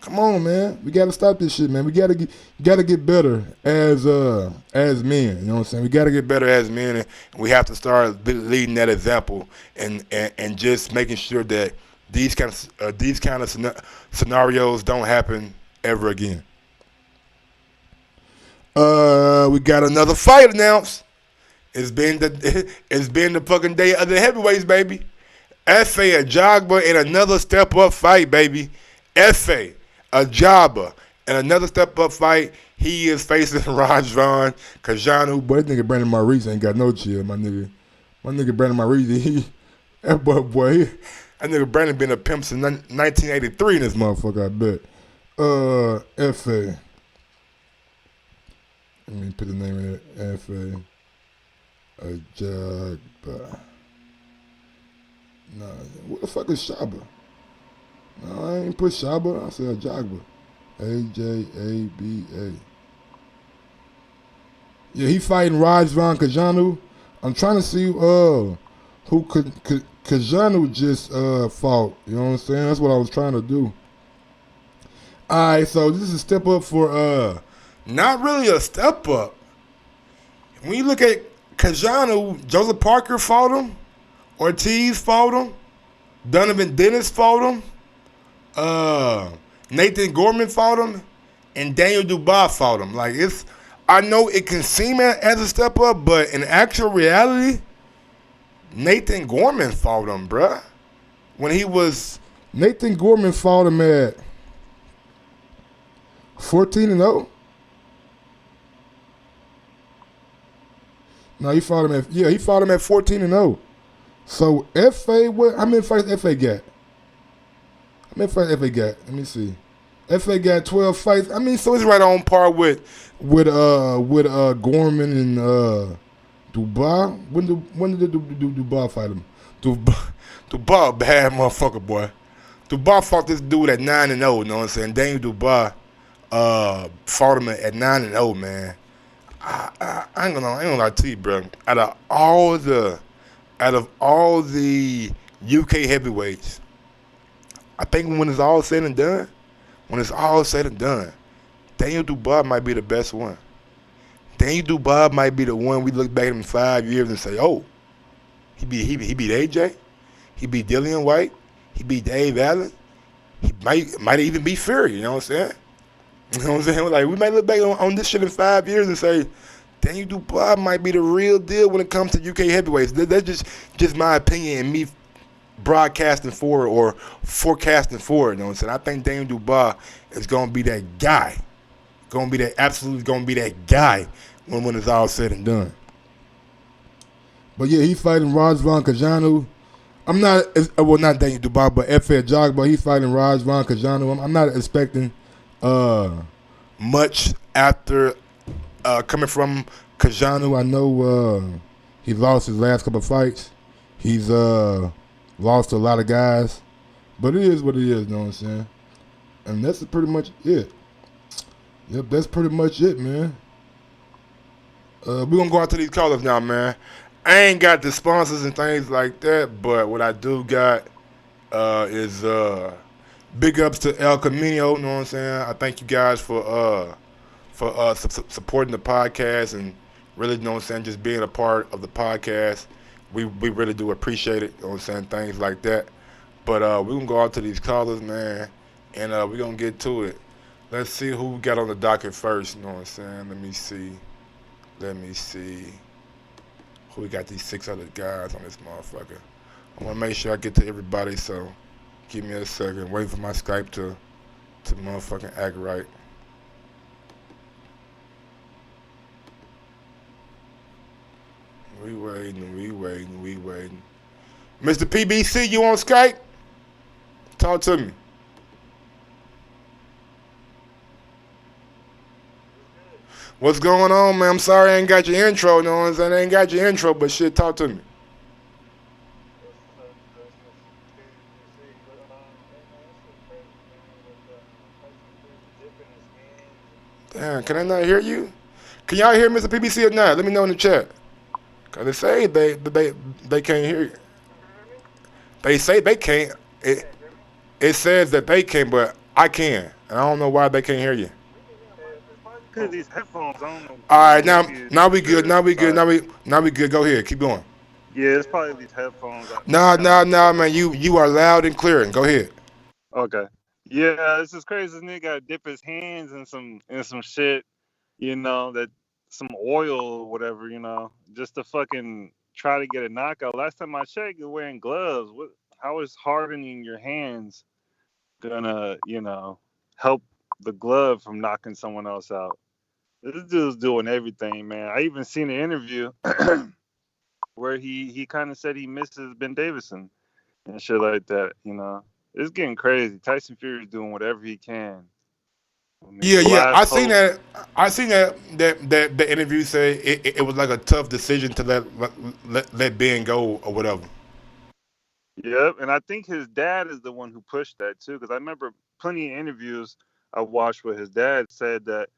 come on, man. We gotta stop this shit, man. We gotta get better as men. You know what I'm saying? We gotta get better as men, and we have to start leading that example and just making sure that these kind of scenarios don't happen ever again. We got another fight announced. It's been the fucking day of the heavyweights, baby. Efe Ajagba in another step up fight, baby. Efe Ajagba in another step up fight. He is facing Rajvan Kajanu. Boy, that nigga Brandon Maurice ain't got no chill, my nigga. My nigga Brandon Maurice, that nigga Brandon been a pimp since 1983 in this motherfucker, I bet. Efe. Let me put the name in it. Efe Ajagba. Nah, what the fuck is Shaba? No, I ain't put Shaba. I said Ajagba. Ajaba. Yeah, he fighting Rajvan Kajanu. I'm trying to see who Kajanu just fought. You know what I'm saying? That's what I was trying to do. Alright, so this is a step up for not really a step up. When you look at Kajanu, Joseph Parker fought him. Ortiz fought him. Donovan Dennis fought him. Nathan Gorman fought him. And Daniel Dubois fought him. Like, I know it can seem as a step up, but in actual reality, Nathan Gorman fought him, bruh. Nathan Gorman fought him at 14-0. No, he fought him at 14-0. So FA, how many fights FA got? How many fights FA got? Let me see. FA got 12 fights. I mean, so it's right on par with Gorman and Dubois. When did Dubois fight him? Dubois, bad motherfucker, boy. Dubois fought this dude at 9-0. You know what I'm saying? Daniel Dubois fought him at 9-0, man. I ain't gonna lie to you, bro. Out of all the UK heavyweights, I think when it's all said and done, Daniel Dubois might be the best one. Daniel Dubois might be the one we look back at in 5 years and say, oh, he beat AJ, he beat Dillian White, he beat Dave Allen, he might even beat Fury. You know what I'm saying? You know what I'm saying? Like, we might look back on this shit in 5 years and say, Daniel Dubois might be the real deal when it comes to UK heavyweights. That's just my opinion and me broadcasting for it or forecasting for it. You know what I'm saying? I think Daniel Dubois is going to be that guy. Absolutely going to be that guy when it's all said and done. But yeah, he's fighting Razvan Kajanu. I'm not Daniel Dubois, but Efe Ajagba. He's fighting Razvan Kajanu. I'm not expecting much after coming from Kajanu. I know he lost his last couple of fights. He's lost to a lot of guys, but it is what it is. You know what I'm saying? And that's pretty much it. Yep, that's pretty much it, man. We're gonna go out to these callers now, man. I ain't got the sponsors and things like that, but what I do got is big ups to El Camino. You know what I'm saying? I thank you guys for supporting the podcast and really, you know what I'm saying, just being a part of the podcast. We really do appreciate it. You know what I'm saying? Things like that. But we're gonna go out to these callers, man, and we're gonna get to it. Let's see who we got on the docket first. You know what I'm saying? Let me see. Who we got these 6 other guys on this motherfucker. I want to make sure I get to everybody, so give me a second. Wait for my Skype to motherfucking act right. We waiting. Mr. PBC, you on Skype? Talk to me. What's going on, man? I'm sorry I ain't got your intro. You know what I'm saying? I ain't got your intro, but shit, talk to me. Damn, can I not hear you? Can y'all hear Mr. PBC or not? Let me know in the chat. Cause they say they can't hear you. They say they can't. It says that they can, but I can. And I don't know why they can't hear you. Because these headphones, I don't know. All right, now we good. Now we good. Go ahead. Keep going. Yeah, it's probably these headphones. Nah, man. You are loud and clear. Go ahead. Okay. Yeah, this is crazy. This nigga got to dip his hands in some shit, you know, that some oil or whatever, you know, just to fucking try to get a knockout. Last time I checked, you're wearing gloves. How is hardening your hands gonna, you know, help the glove from knocking someone else out? This dude's doing everything, man. I even seen an interview where he kind of said he misses Ben Davison and shit like that, you know. It's getting crazy. Tyson Fury's doing whatever he can. I mean, Yeah. I seen that the interview say it was like a tough decision to let Ben go or whatever. Yep, and I think his dad is the one who pushed that too, because I remember plenty of interviews I watched where his dad said that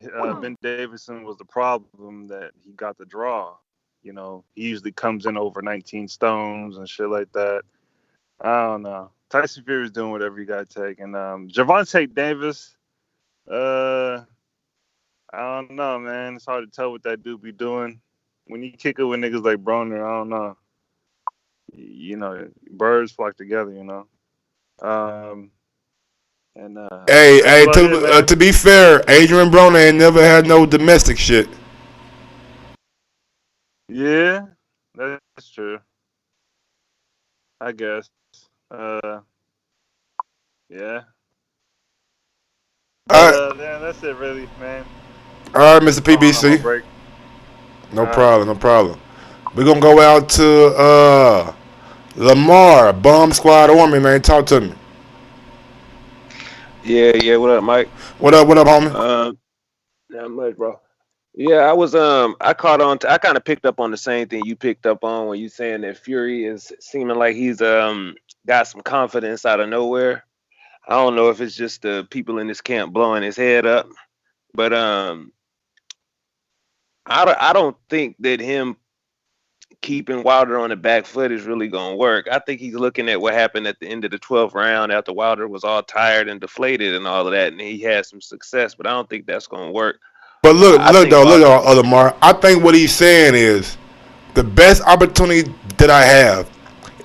Ben Davison was the problem, that he got the draw. You know, he usually comes in over 19 stones and shit like that. I don't know. Tyson Fury's doing whatever he got to take. And Gervonta Davis, I don't know, man. It's hard to tell what that dude be doing. when you kick it with niggas like Broner, I don't know. You know, birds flock together. You know. And Hey, that's hey. about it, man. To be fair, Adrian Broner ain't never had no domestic shit. Yeah, that's true. I guess. Uh, yeah. All But right, yeah, that's it, really, man. all right, Mr. Calling on my PBC. break. No All right. problem, no problem. We're gonna go out to Lamar, Bomb Squad Army, man. Talk to me. Yeah. What up, Mike? What up, homie? Not much, bro. Yeah, I was I caught on. I kind of picked up on the same thing you picked up on when you saying that Fury is seeming like he's got some confidence out of nowhere. I don't know if it's just the people in this camp blowing his head up, but I don't think that him keeping Wilder on the back foot is really gonna work. I think he's looking at what happened at the end of the 12th round after Wilder was all tired and deflated and all of that, and he had some success, but I don't think that's gonna work. But I think look Wilder. though, Lamar. I think what he's saying is the best opportunity that I have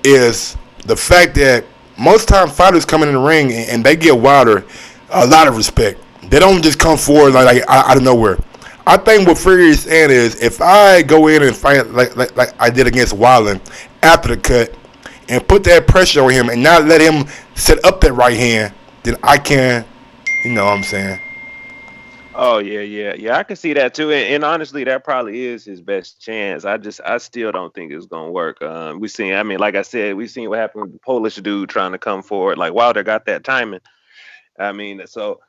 is the fact that most time fighters come in the ring and they give Wilder a lot of respect. They don't just come forward like out of nowhere. I think what Fury is saying is if I go in and fight like I did against Wilder after the cut and put that pressure on him and not let him set up that right hand, then I can, you know what I'm saying. Oh yeah. I can see that too, and honestly, that probably is his best chance. I still don't think it's gonna work. We seen, I mean, like I said, we seen what happened with the Polish dude trying to come forward. Like Wilder got that timing. I mean, so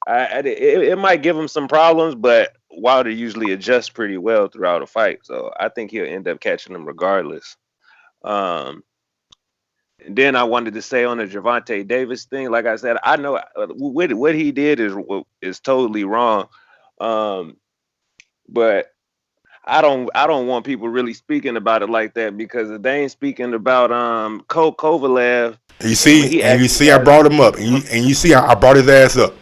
it might give him some problems, but Wilder usually adjusts pretty well throughout a fight, so I think he'll end up catching him regardless. Um, and then I wanted to say on the Gervonta Davis thing, like I said, I know what he did is totally wrong, um, but I don't want people really speaking about it like that because if they ain't speaking about Kovalev and when he You actually see, I got brought him up, and you see, I brought his ass up.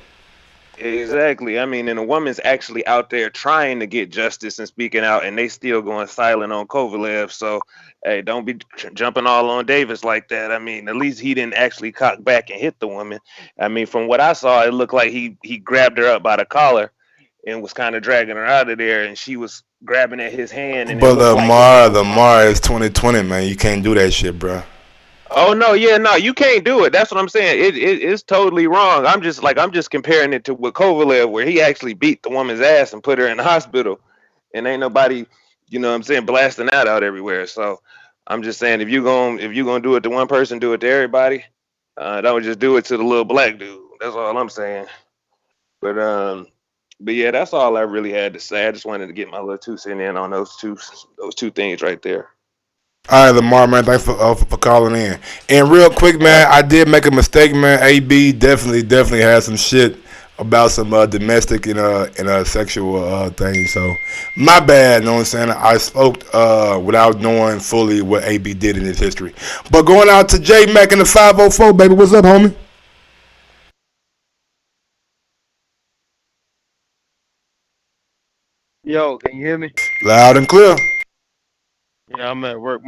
exactly. I mean, and a woman's actually out there trying to get justice and speaking out, and they still going silent on Kovalev. So, hey, don't be jumping all on Davis like that. I mean, at least he didn't actually cock back and hit the woman. I mean, from what I saw, it looked like he grabbed her up by the collar and was kind of dragging her out of there, and she was grabbing at his hand, and it But looked like it was. Lamar is 2020, man. You can't do that shit, bro. Oh no, yeah, no, you can't do it. That's what I'm saying. It's totally wrong. I'm just comparing it to with Kovalev, where he actually beat the woman's ass and put her in the hospital, and ain't nobody, you know what I'm saying, blasting that out everywhere. So I'm just saying if you gonna do it to one person, do it to everybody. Don't just do it to the little black dude. That's all I'm saying. But but yeah, that's all I really had to say. I just wanted to get my little 2 cents in on those two things right there. All right, Lamar, man. Thanks for calling in. And real quick, All man, right. I did make a mistake, man. AB definitely had some shit about some domestic and sexual things. So my bad. Know what I'm saying? I spoke without knowing fully what AB did in his history. But going out to J Mac in the 504, baby. What's up, homie? Yo, can you hear me? Loud and clear. Yeah, I'm at work.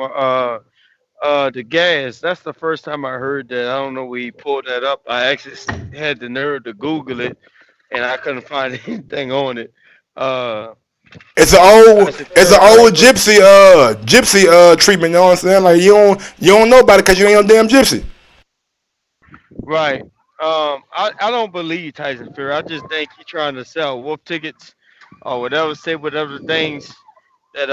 The gas. That's the first time I heard that. I don't know where he pulled that up. I actually had the nerve to Google it, and I couldn't find anything on it. Uh, It's an Tyson old Fury, gypsy treatment. You know what I'm saying? Like you don't know about it because you ain't no damn gypsy. right? I don't believe Tyson Fury. I just think he's trying to sell wolf tickets or whatever. Say whatever things that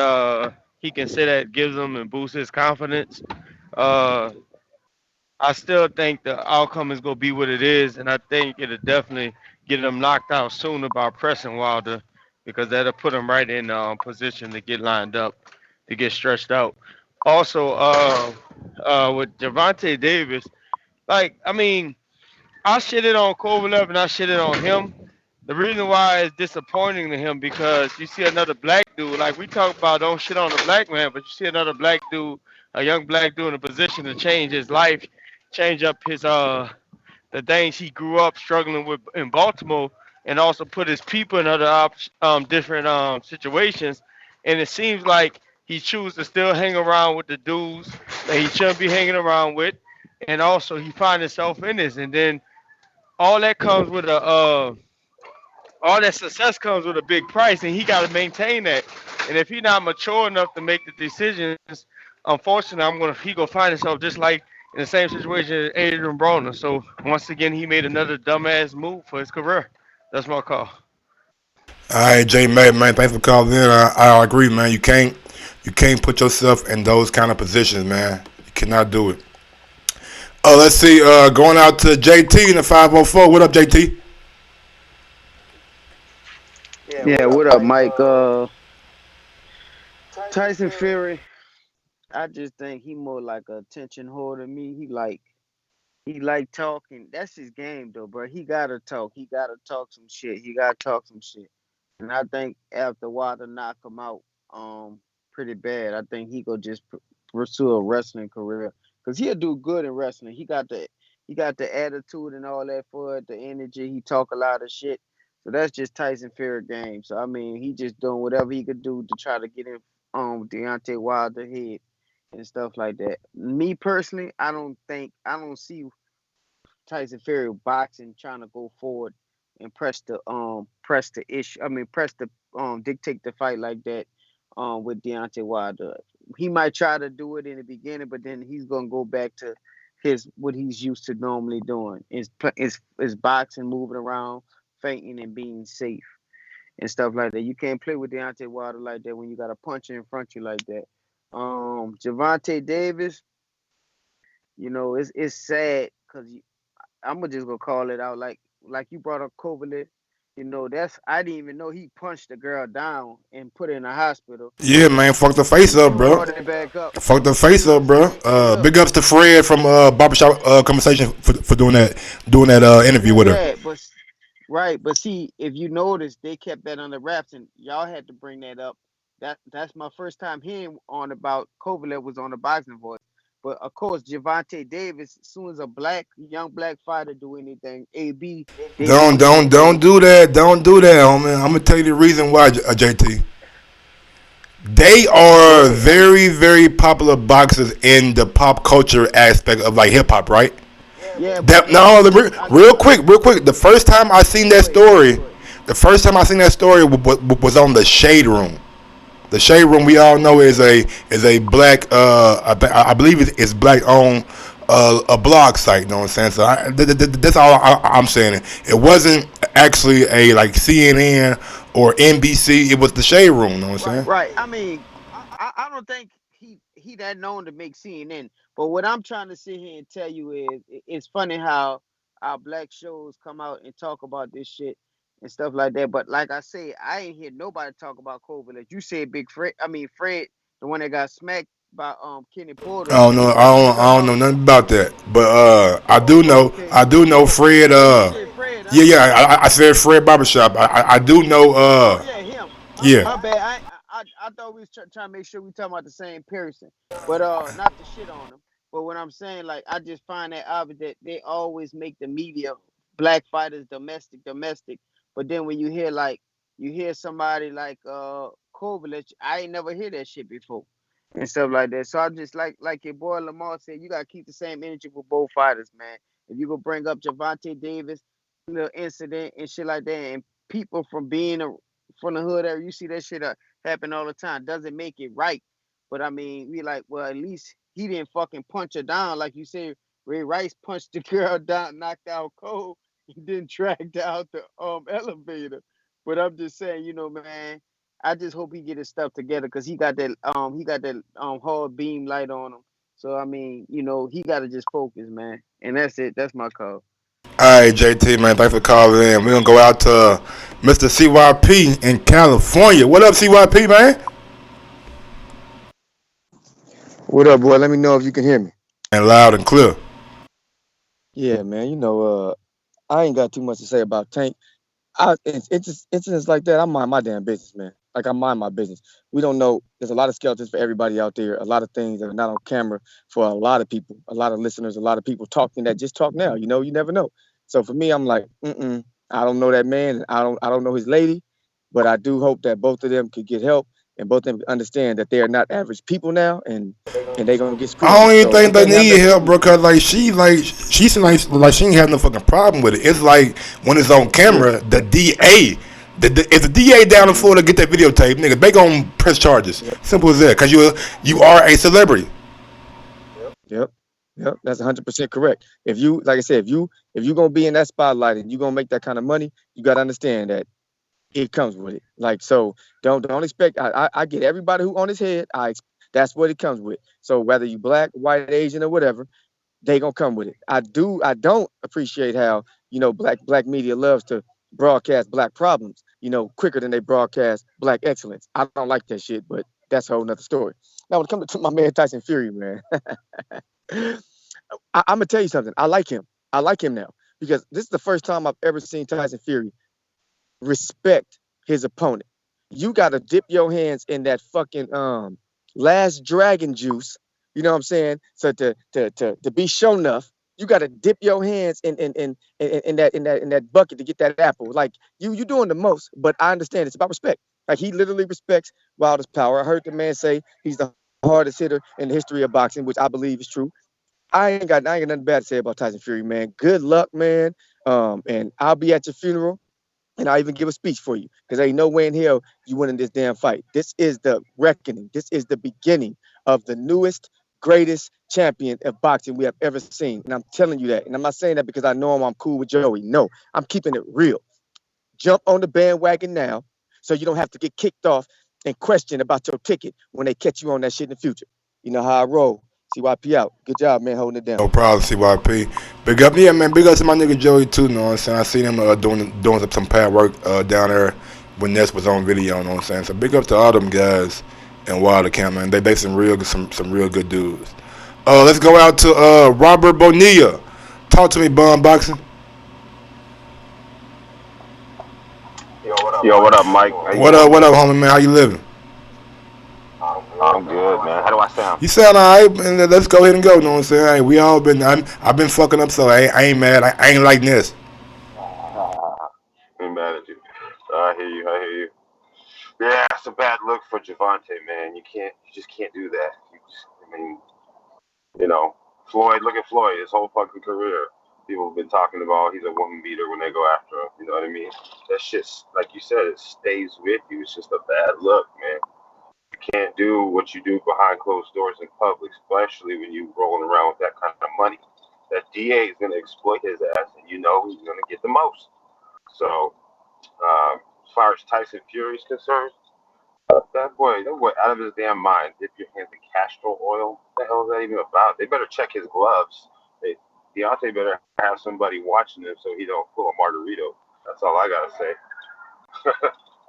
he can say that gives him and boosts his confidence. Uh, I still think the outcome is gonna be what it is, and I think it'll definitely get him knocked out sooner by pressing Wilder, because that'll put him right in position to get lined up, to get stretched out. Also, with Gervonta Davis, like I mean, I shitted on Kovalev and I shitted on him. The reason why it's disappointing to him because you see another black dude, like we talk about don't shit on the black man, but you see another black dude, a young black dude in a position to change his life, change up his the things he grew up struggling with in Baltimore, and also put his people in other different situations, and it seems like he chooses to still hang around with the dudes that he shouldn't be hanging around with, and also he finds himself in this, and then all that comes with a all that success comes with a big price, and he got to maintain that. And if he's not mature enough to make the decisions, unfortunately, he gonna find himself just like in the same situation as Adrian Broner. So once again, he made another dumbass move for his career. That's my call. All right, J May, man, thanks for calling in. I agree, man. You can't put yourself in those kind of positions, man. You cannot do it. Let's see. Going out to JT in the 504. What up, JT? Yeah, what up, Mike? Tyson Fury. I just think he more like a attention whore to me. He like talking. That's his game though, bro. He gotta talk. He gotta talk some shit. He gotta talk some shit. And I think after Wilder knock him out, pretty bad. I think he go just pursue a wrestling career because he'll do good in wrestling. He got the attitude and all that for it, the energy. He talk a lot of shit. So that's just Tyson Fury game. So I mean, he just doing whatever he could do to try to get in Deontay Wilder head and stuff like that. Me personally, I don't see Tyson Fury boxing trying to go forward and press the issue. I mean press the dictate the fight like that with Deontay Wilder. He might try to do it in the beginning, but then he's gonna go back to his what he's used to normally doing. Is boxing, moving around, fainting and being safe and stuff like that. You can't play with Deontay Wilder like that when you got a puncher in front of you like that. Gervonta Davis, it's sad because I'm gonna just gonna call it out like you brought up Kovalev. That's I didn't even know he punched the girl down and put her in the hospital. Yeah, man. Fuck the face up, bro. Brought it back up. Fuck the face up, bro. Big ups to Fred from Barbershop Conversation for doing that interview with her. Yeah, but see, if you notice, they kept that under wraps, and y'all had to bring that up. That's my first time hearing on about Kovalev was on the boxing voice. But of course, Gervonta Davis, as soon as a young black fighter do anything, AB, they Don't lose don't it. don't do that. Don't do that, homie. I'm gonna tell you the reason why, JT. They are very, very popular boxers in the pop culture aspect of like hip hop, right? Yeah, That but no, I real quick. The first time I seen that story, was on the Shade Room. The Shade Room, we all know, is a black. I believe it's black owned a blog site. You know what I'm saying? So that's all I'm saying. It wasn't actually a like CNN or NBC. It was the Shade Room. You know what I'm saying? right. I mean, I don't think he that known to make CNN. But what I'm trying to sit here and tell you is, it's funny how our black shows come out and talk about this shit and stuff like that. But like I say, I ain't hear nobody talk about Kovalev. You said Big Fred. I mean Fred, the one that got smacked by Kenny Porter. I don't know. I don't know nothing about that. But I do Oh, know. okay. I do know Fred. Oh, you said Fred, huh? Yeah. I said Fred Barbershop. I do know. Oh yeah, him. Yeah. My bad. I thought we was trying to make sure we talking about the same person, but not to shit on him. But what I'm saying, like, I just find that obvious that they always make the media black fighters domestic. But then when you hear somebody like Kovalev, I ain't never hear that shit before and stuff like that. So I just like your boy Lamar said, you gotta keep the same energy with both fighters, man. If you go bring up Gervonta Davis, little incident and shit like that, and people from being from the hood area, you see that shit happen all the time. Doesn't make it right, but I mean, we like, well, at least he didn't fucking punch her down like you said. Ray Rice punched the girl down, knocked out cold, and then dragged her out the elevator. But I'm just saying, man, I just hope he get his stuff together because he got that hard beam light on him. So I mean, he gotta just focus, man. And that's it. That's my call. All right, JT, man. Thanks for calling in. We're gonna go out to Mr. CYP in California. What up, CYP, man? What up, boy? Let me know if you can hear me. And loud and clear. Yeah, man. I ain't got too much to say about Tank. It's just incidents like that. I mind my damn business, man. Like I mind my business. We don't know. There's a lot of skeletons for everybody out there. A lot of things that are not on camera for a lot of people. A lot of listeners. A lot of people talking that just talk now. You never know. So for me, I'm like, I don't know that man. I don't know his lady, but I do hope that both of them could get help and both of them understand that they are not average people now, and they're gonna get screwed. I don't even So think it they doesn't have need nothing to help, do bro. with Cause like she seems like she ain't have no fucking problem with it. It's like when it's on camera, the DA, if the DA down in Florida get that videotape, nigga, they gonna press charges. Simple as that. Cause you are a celebrity. Yep. Yep. That's 100% correct. If you, like I said, if you gonna be in that spotlight and you gonna make that kind of money, you gotta understand that it comes with it. Like, so don't expect. I get everybody who on his head. That's what it comes with. So whether you black, white, Asian, or whatever, they gonna come with it. I don't appreciate how black media loves to broadcast black problems, quicker than they broadcast black excellence. I don't like that shit, but that's a whole nother story. Now when it comes to my man Tyson Fury, man, I'm gonna tell you something. I like him. I like him now because this is the first time I've ever seen Tyson Fury respect his opponent. You gotta dip your hands in that fucking last dragon juice. You know what I'm saying? So to be shown enough, you gotta dip your hands in that bucket to get that apple. Like you doing the most, but I understand it's about respect. Like he literally respects Wilder's power. I heard the man say he's the hardest hitter in the history of boxing, which I believe is true. I ain't got nothing bad to say about Tyson Fury, man. Good luck, man. And I'll be at your funeral. And I'll even give a speech for you because ain't no way in hell you winning this damn fight. This is the reckoning. This is the beginning of the newest, greatest champion of boxing we have ever seen. And I'm telling you that. And I'm not saying that because I know I'm cool with Joey. No, I'm keeping it real. Jump on the bandwagon now so you don't have to get kicked off and questioned about your ticket when they catch you on that shit in the future. You know how I roll. CYP out. Good job, man, holding it down. No problem, CYP. Big up, yeah, man. Big up to my nigga Joey too. You know what I'm saying? I seen him doing some pad work down there when Ness was on video. You know what I'm saying? So big up to all them guys in Wilder Camp, man. They some real real good dudes. Let's go out to Robert Bonilla. Talk to me, Bum Boxing. Yo, what up, Mike? What up, homie, man? How you living? I'm good, man. How do I sound? You sound alright, man. Let's go ahead and go. You know what I'm saying? Hey, we all been. I've been fucking up, so I ain't mad. I ain't like this. I'm mad at you. I hear you. Yeah, it's a bad look for Gervonta, man. You just can't do that. Floyd. Look at Floyd. His whole fucking career, people have been talking about he's a woman beater when they go after him. You know what I mean? That shit's like you said. It stays with you. It's just a bad look, man. You can't do what you do behind closed doors in public, especially when you rolling around with that kind of money. That DA is going to exploit his ass, and you know who's going to get the most. So, as far as Tyson Fury is concerned, that boy out of his damn mind. Dip your hands in castor oil. What the hell is that even about? They better check his gloves. Deontay better have somebody watching him so he don't pull a margarito. That's all I gotta say.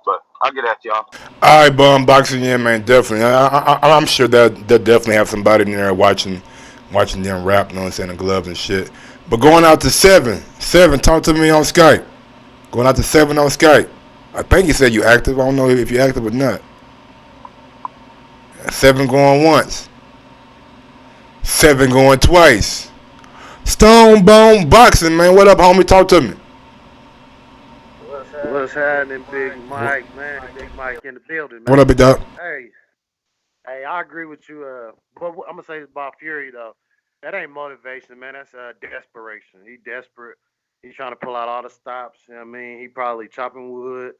But I'll get at y'all. All right, Bum Boxing, yeah, man, definitely. I'm sure that they'll definitely have somebody in there watching them rap, you know what I'm saying, the gloves and shit. But going out to seven, talk to me on Skype. Going out to 7 on Skype. I think you said you active. I don't know if you're active or not. 7 going once. 7 going twice. Stone Bone Boxing, man. What up, homie? Talk to me. What's happening, Big Mike, man? Big Mike in the building, man. What up, big dog? Hey, I agree with you. But I'm gonna say about Fury though. That ain't motivation, man. That's desperation. He desperate. He's trying to pull out all the stops. You know what I mean? He probably chopping wood,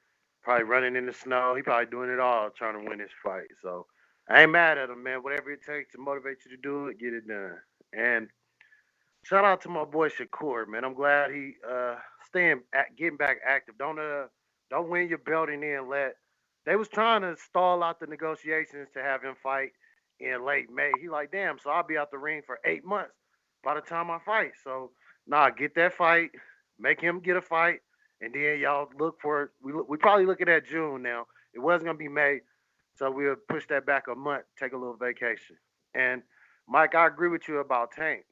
probably running in the snow. He probably doing it all trying to win this fight. So I ain't mad at him, man. Whatever it takes to motivate you to do it, get it done. And shout out to my boy Shakur, man. I'm glad he getting back active. Don't win your belt and then let. They was trying to stall out the negotiations to have him fight in late May. He like, damn, so I'll be out the ring for 8 months by the time I fight. So get that fight, make him get a fight, and then y'all look for. We probably looking at June now. It wasn't gonna be May, so we'll push that back a month, take a little vacation. And Mike, I agree with you about Tank.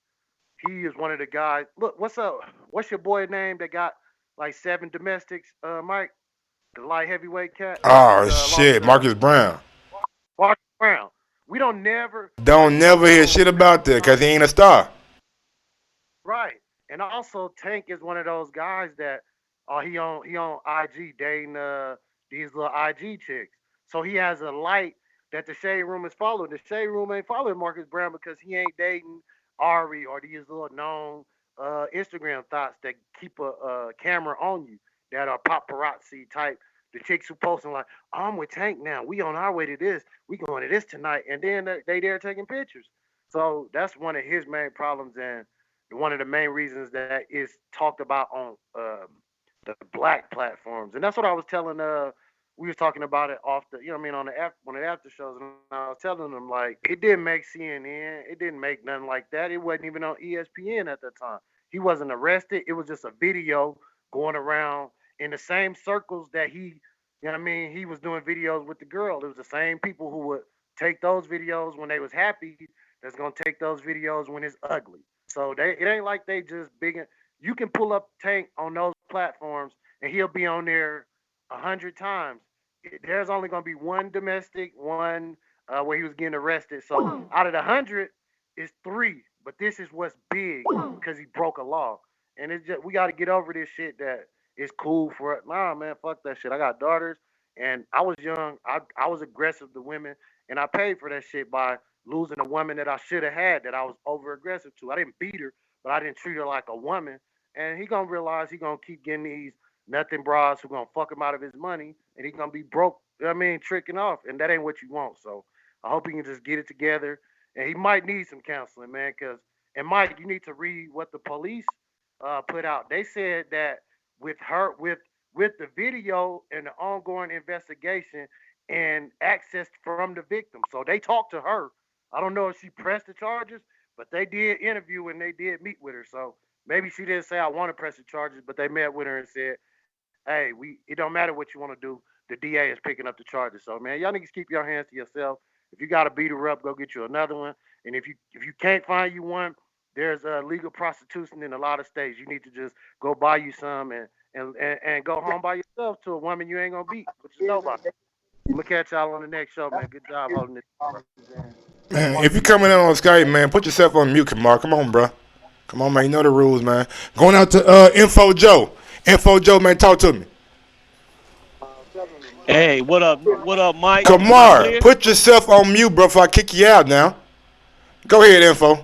He is one of the guys. Look, what's up? What's your boy name that got like 7 domestics? Mike, the light heavyweight cat. Oh shit, Marcus Brown. Marcus Brown. We don't never hear shit about that because he ain't a star. Right, and also Tank is one of those guys that he on IG dating these little IG chicks. So he has a light that the Shade Room is following. The Shade Room ain't following Marcus Brown because he ain't dating Ari or these little known Instagram thoughts that keep a camera on you that are paparazzi type. The chicks who posting like, oh, I'm with Tank now. We on our way to this. We going to this tonight. And then they there taking pictures. So that's one of his main problems and one of the main reasons that is talked about on the black platforms. And that's what I was telling we was talking about it off the, on the one of the after shows, and I was telling them like it didn't make CNN, it didn't make nothing like that. It wasn't even on ESPN at that time. He wasn't arrested. It was just a video going around in the same circles that he was doing videos with the girl. It was the same people who would take those videos when they was happy. That's gonna take those videos when it's ugly. So it ain't like they just big. You can pull up Tank on those platforms and he'll be on there 100 times. There's only going to be one domestic, one where he was getting arrested. So out of the 100, it's 3. But this is what's big because he broke a law. And it's just, we got to get over this shit that it's cool for it. Nah, man, fuck that shit. I got daughters and I was young. I was aggressive to women and I paid for that shit by losing a woman that I should have had that I was over aggressive to. I didn't beat her, but I didn't treat her like a woman. And he going to realize he going to keep getting these nothing bras who gonna fuck him out of his money and he gonna be broke, tricking off, and that ain't what you want. So I hope he can just get it together, and he might need some counseling, man, and Mike, you need to read what the police put out. They said that with the video and the ongoing investigation and access from the victim. So they talked to her. I don't know if she pressed the charges, but they did interview and they did meet with her. So maybe she didn't say I want to press the charges, but they met with her and said, hey, it don't matter what you want to do. The DA is picking up the charges. So, man, y'all niggas keep your hands to yourself. If you got to beat her up, go get you another one. And if you can't find you one, there's legal prostitution in a lot of states. You need to just go buy you some and go home by yourself to a woman you ain't going to beat, which is nobody. I'm going to catch y'all on the next show, man. Good job holding this. Man, if you coming in on Skype, man, put yourself on mute, Kamar. Come on, bro. Come on, man. You know the rules, man. Going out to Info Joe. Info Joe, man, talk to me. Hey, what up? What up, Mike? Kamar, put yourself on mute, bro, before I kick you out now. Go ahead, Info.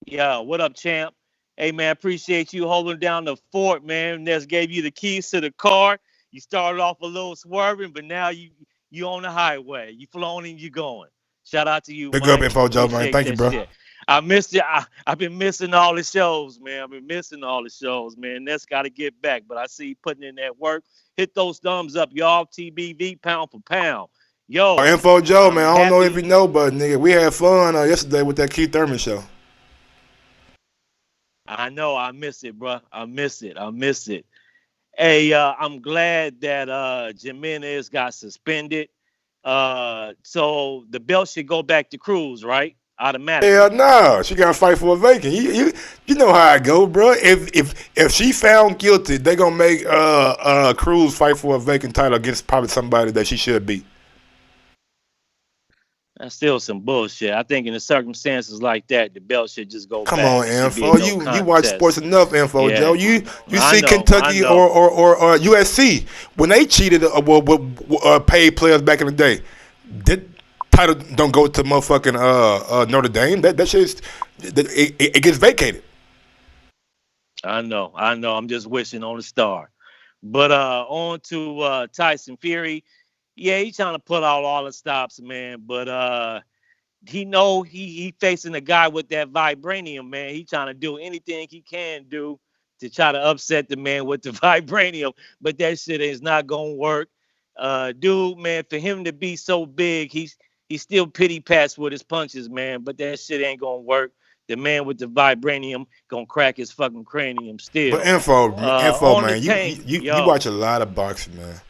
Yeah, what up, champ? Hey, man, appreciate you holding down the fort, man. Just gave you the keys to the car. You started off a little swerving, but now you on the highway. You flowing and you going. Shout out to you, Big Mike. up, Info Joe, man. Thank you, bro. Shit. I missed it. I've been missing all the shows, man. I've been missing all the shows, man. That's got to get back. But I see you putting in that work. Hit those thumbs up, y'all. TBV, pound for pound. Yo. Info Joe, man. I don't know if you know, but, nigga, we had fun yesterday with that Keith Thurman show. I know. I miss it, bro. I miss it. Hey, I'm glad that Jimenez got suspended. So the belt should go back to Cruz, right? Automatically. Hell no, she gotta fight for a vacant. You know how I go, bro. If she found guilty, they gonna make Cruz fight for a vacant title against probably somebody that she should beat. That's still some bullshit. I think in the circumstances like that, the belt should just go Come back. on, Info. You watch sports enough, Info, Yeah. Joe. You I see know, Kentucky I know. or USC when they cheated with paid players back in the day. That title don't go to motherfucking Notre Dame. That shit it gets vacated. I know. I'm just wishing on a star. But on to Tyson Fury. Yeah, he's trying to put out all the stops, man. But he facing a guy with that vibranium, man. He trying to do anything he can do to try to upset the man with the vibranium. But that shit is not gonna work. Dude, man, for him to be so big, he's still pity pats with his punches, man. But that shit ain't gonna work. The man with the vibranium gonna crack his fucking cranium still. But info, man, tank, you watch a lot of boxing, man.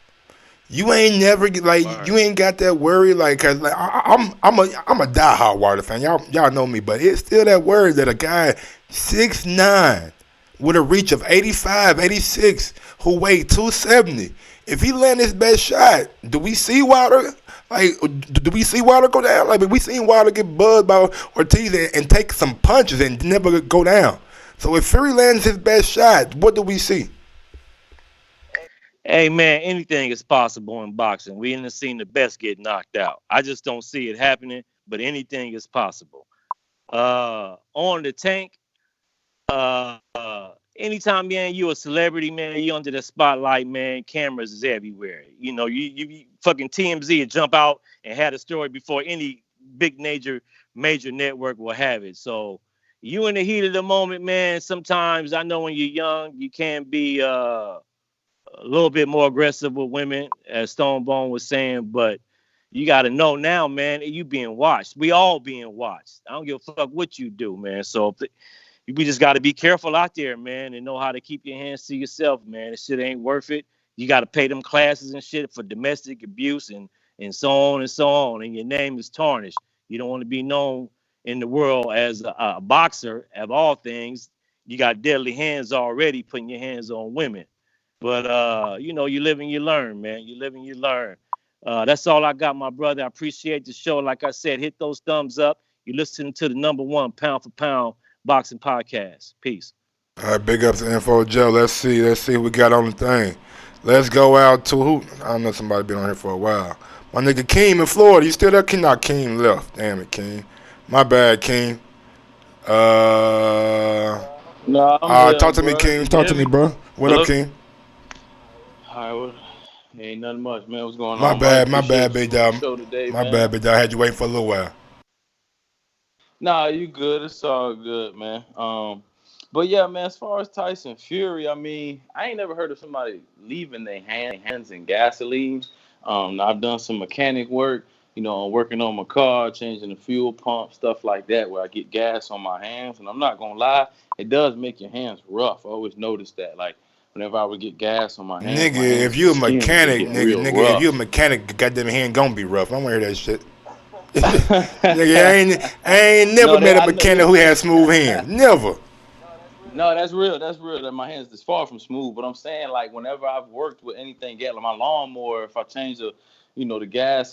You ain't never you ain't got that worry cause I'm a diehard Wilder fan. Y'all know me, but it's still that worry that a guy 6'9" with a reach of 85, 86 who weighed 270. If he land his best shot, do we see Wilder? Do we see Wilder go down? We seen Wilder get buzzed by Ortiz and take some punches and never go down. So if Fury lands his best shot, what do we see? Hey man, anything is possible in boxing. We ain't seen the best get knocked out. I just don't see it happening, but anything is possible. On the Tank, anytime, man, you a celebrity, man, you under the spotlight, man, cameras is everywhere. You fucking TMZ would jump out and had a story before any big major network will have it. So you in the heat of the moment, man. Sometimes I know when you're young, you can be a little bit more aggressive with women, as Stone Bone was saying, but you got to know now, man, you being watched. We all being watched. I don't give a fuck what you do, man. So we just got to be careful out there, man, and know how to keep your hands to yourself, man. This shit ain't worth it. You got to pay them classes and shit for domestic abuse and so on and so on. And your name is tarnished. You don't want to be known in the world as a boxer of all things. You got deadly hands already putting your hands on women. But you live and you learn, man. You live and you learn. That's all I got, my brother. I appreciate the show. Like I said, hit those thumbs up. You listening to the #1 pound for pound boxing podcast. Peace. All right, big ups to Info Joe. Let's see what we got on the thing. Let's go out to who? I know somebody been on here for a while. My nigga Keem in Florida. You still there? Not Keem left. Damn it, Keem. My bad, Keem. No, I'm here, talk to me, bro. Keem. Talk to me, bro. What Hello? up, Keem? All right, well, ain't nothing much, man. What's going My on, bad, Mike? my bad, Appreciate big you on the dog. show today, My man. bad, big dog. I had you waiting for a little while. Nah, you good. It's all good, man. But yeah, man, as far as Tyson Fury, I mean, I ain't never heard of somebody leaving their hands in gasoline. I've done some mechanic work, working on my car, changing the fuel pump, stuff like that, where I get gas on my hands. And I'm not gonna lie, it does make your hands rough. I always noticed that. Like whenever I would get gas on my Nigga, hands, if the you a skin would mechanic, get real nigga, if you a rough. mechanic, goddamn hand gonna be rough. I don't wanna hear that shit. Nigga, I ain't never No, met a I know. mechanic who had smooth hands. Never. No, that's real. That's real. That my hands is far from smooth. But I'm saying, like, whenever I've worked with anything, like my lawnmower, if I change the gas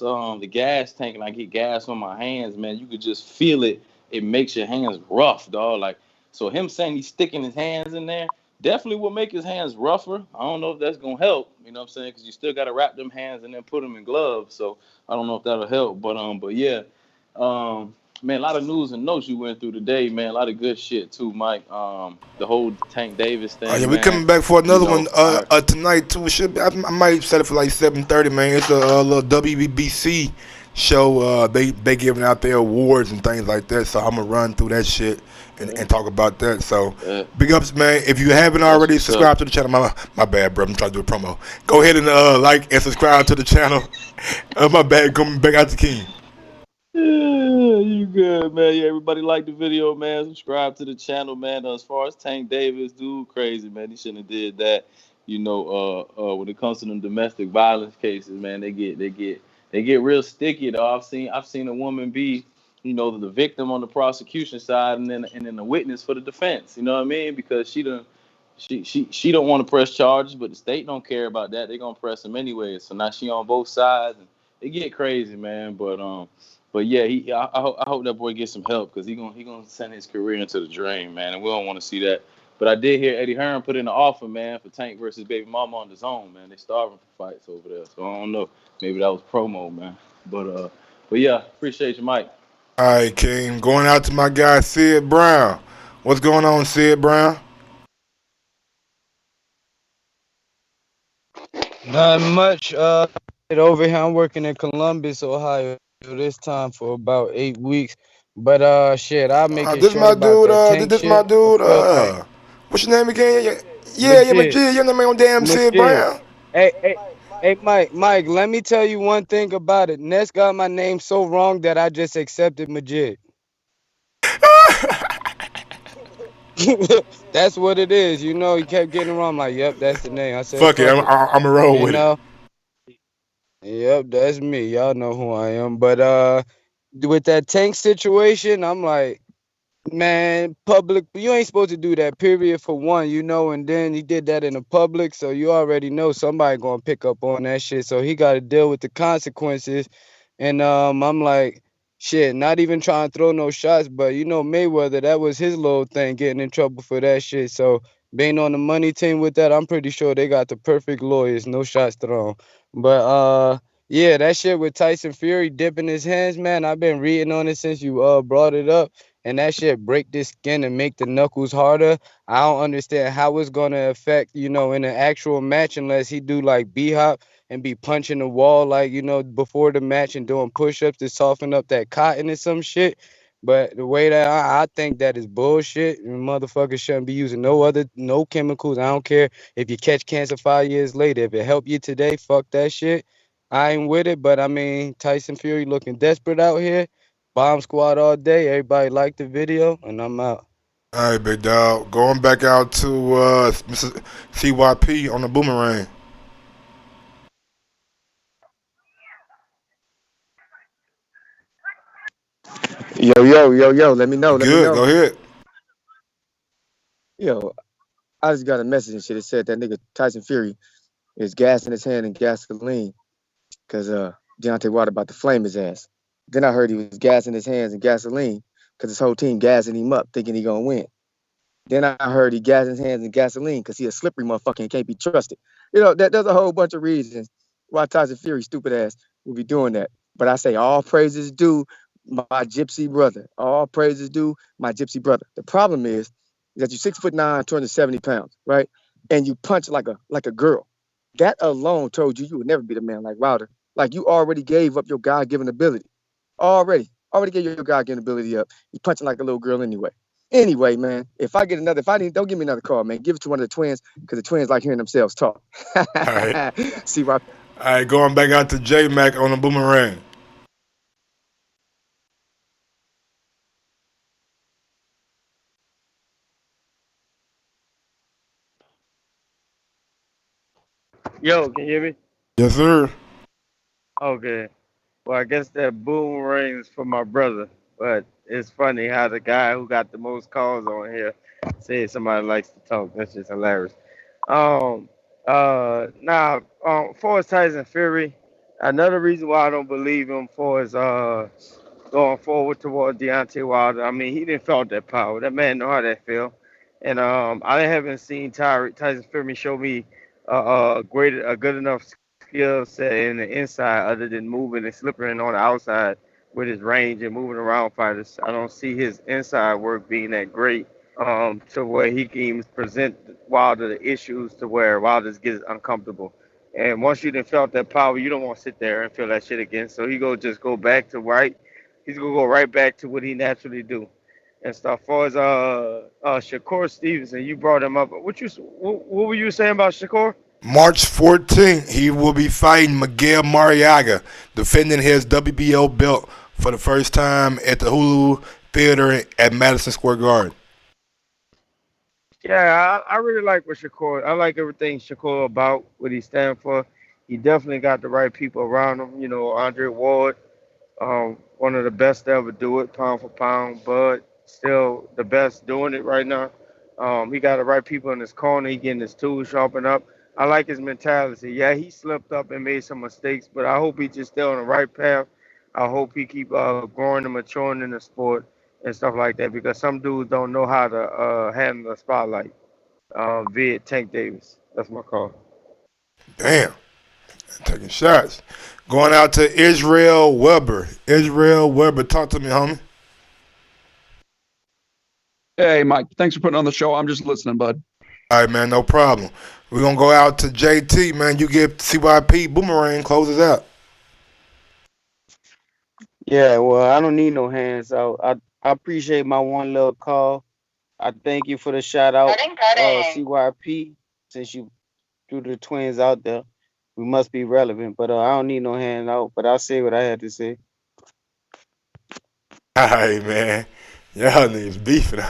tank, and I get gas on my hands, man, you could just feel it. It makes your hands rough, dog. Like, so him saying he's sticking his hands in there definitely will make his hands rougher. I don't know if that's gonna help. You know what I'm saying? Because you still gotta wrap them hands and then put them in gloves. So I don't know if that'll help. But yeah. Man, a lot of news and notes you went through today, man. A lot of good shit too, Mike. The whole Tank Davis Oh yeah, thing, we man. coming back for You another one know, I tonight too. I might set it for like 7:30, man. It's a little WBC show. They giving out their awards and things like that. So I'm gonna run through that shit and talk about that. So big ups, man. If you haven't already, subscribe to the channel. My bad, bro. I'm trying to do a promo. Go ahead and like and subscribe to the channel. My bad. Coming back out to King. Yeah, you good, man. Yeah, everybody like the video, man. Subscribe to the channel, man. As far as Tank Davis, dude, crazy, man. He shouldn't have did that. When it comes to them domestic violence cases, man, they get real sticky. Though I've seen a woman be, the victim on the prosecution side, and then the witness for the defense. You know what I mean? Because she don't want to press charges, but the state don't care about that. They're gonna press them anyway. So now she on both sides, and it get crazy, man. But yeah, I hope that boy gets some help because he gonna send his career into the drain, man, and we don't want to see that. But I did hear Eddie Hearn put in an offer, man, for Tank versus Baby Mama on Dazn, man. They starving for fights over there, so I don't know. Maybe that was promo, man. But yeah, appreciate you, Mike. All right, King. Going out to my guy Sid Brown. What's going on, Sid Brown? Not much. Over here, I'm working in Columbus, Ohio, this time for about 8 weeks. But shit, I'll make it This short my about dude. that tank This my shit. I dude. feel like What's your name again? Yeah, legit, Majid. Your name ain't on damn Sid legit. Brown. Hey, Mike. Let me tell you one thing about it. Ness got my name so wrong that I just accepted Majid. That's what it is. He kept getting it wrong. I'm like, yep, that's the name. I said, Fuck it. fuck it. I'm a roll You with it. know. Yep, that's me. Y'all know who I am. But with that tank situation, I'm like, man, public, you ain't supposed to do that, period, for one, and then he did that in the public, so you already know somebody gonna pick up on that shit. So he gotta deal with the consequences. And I'm like, shit, not even trying to throw no shots, but Mayweather, that was his little thing, getting in trouble for that shit. So being on the money team with that, I'm pretty sure they got the perfect lawyers, no shots thrown. But yeah, that shit with Tyson Fury dipping his hands, man, I've been reading on it since you brought it up. And that shit break the skin and make the knuckles harder. I don't understand how it's gonna affect, in an actual match unless he do like B-hop and be punching the wall like, before the match and doing push-ups to soften up that cotton and some shit. But the way that I think that is bullshit, and motherfuckers shouldn't be using no chemicals. I don't care if you catch cancer 5 years later. If it help you today, fuck that shit. I ain't with it, but I mean, Tyson Fury looking desperate out here. Bomb squad all day. Everybody liked the video, and I'm out. All right, big dog. Going back out to Mrs. CYP on the boomerang. Yo. Let me know. Good. Go ahead. Yo, I just got a message and shit. It said that nigga Tyson Fury is gas in his hand and gasoline because Deontay Wilder about to flame his ass. Then I heard he was gassing his hands and gasoline because his whole team gassing him up thinking he gonna win. Then I heard he gassing his hands in gasoline because he a slippery motherfucker and can't be trusted. There's a whole bunch of reasons why Tyson Fury, stupid ass, will be doing that. But I say all praises due my gypsy brother. All praises due my gypsy brother. The problem is that you're 6'9", 270 pounds, right? And you punch like a girl. That alone told you would never be the man like Wilder. Like you already gave up your God-given ability. Already gave your God-given ability up. You punching like a little girl anyway. Anyway, man, don't give me another call, man. Give it to one of the twins because the twins like hearing themselves talk. All right. See why? All right, going back out to J Mac on the boomerang. Yo, can you hear me? Yes, sir. Okay. Well, I guess that boomerang is for my brother, but it's funny how the guy who got the most calls on here said somebody likes to talk. That's just hilarious. For his Tyson Fury, another reason why I don't believe him for his going forward toward Deontay Wilder. I mean, he didn't felt that power. That man know how that feel. And I haven't seen Tyson Fury show me a good enough skill set in the inside other than moving and slipping on the outside with his range and moving around fighters. I don't see his inside work being that great to where he can even present Wilder the issues to where Wilder gets uncomfortable. And once you done felt that power, you don't want to sit there and feel that shit again. So just go back to right. He's gonna go right back to what he naturally do and stuff. For as Shakur Stevenson, you brought him up. What were you saying about Shakur? March 14th, he will be fighting Miguel Mariaga, defending his WBO belt for the first time at the Hulu Theater at Madison Square Garden. Yeah, I really like what Shakur. I like everything Shakur about what he stands for. He definitely got the right people around him. Andre Ward, one of the best to ever do it, pound for pound. Bud, still the best doing it right now. He got the right people in his corner. He getting his tools sharpened up. I like his mentality. Yeah, he slipped up and made some mistakes, but I hope he just stay on the right path. I hope he keep growing and maturing in the sport and stuff like that because some dudes don't know how to handle the spotlight. Via Tank Davis. That's my call. Damn. Taking shots. Going out to Israel Weber. Israel Weber, talk to me, homie. Hey, Mike. Thanks for putting on the show. I'm just listening, bud. All right, man, no problem. We're going to go out to JT, man. You give CYP Boomerang, closes out. Yeah, well, I don't need no hands out. I appreciate my one little call. I thank you for the shout out, CYP. Since you threw the twins out there, we must be relevant. But I don't need no hand out. But I'll say what I had to say. All right, man. Y'all niggas beefing.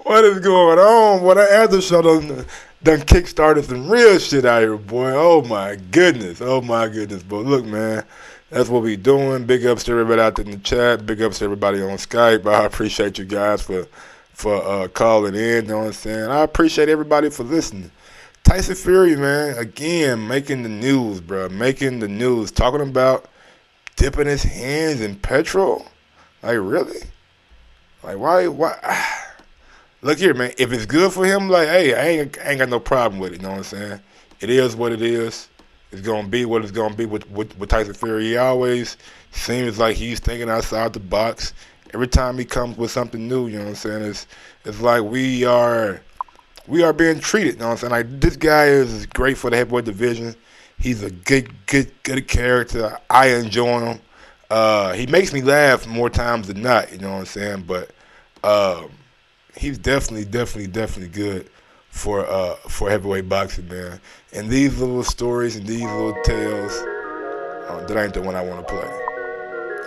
What is going on? What the after show done kickstarted some real shit out here, boy. Oh my goodness. But look, man, that's what we doing. Big ups to everybody out there in the chat. Big ups to everybody on Skype. I appreciate you guys for calling in. You know what I'm saying? I appreciate everybody for listening. Tyson Fury, man, again, making the news, bro. Making the news. Talking about dipping his hands in petrol. Like, really? Like, why? Look here, man. If it's good for him, like, hey, I ain't got no problem with it. You know what I'm saying? It is what it is. It's going to be what it's going to be with Tyson Fury. He always seems like he's thinking outside the box. Every time he comes with something new, you know what I'm saying? It's like we are being treated, you know what I'm saying? Like, this guy is great for the heavyweight division. He's a good character. I enjoy him. He makes me laugh more times than not, you know what I'm saying? But he's definitely good for heavyweight boxing, man. And these little stories and these little tales, that ain't the one I want to play.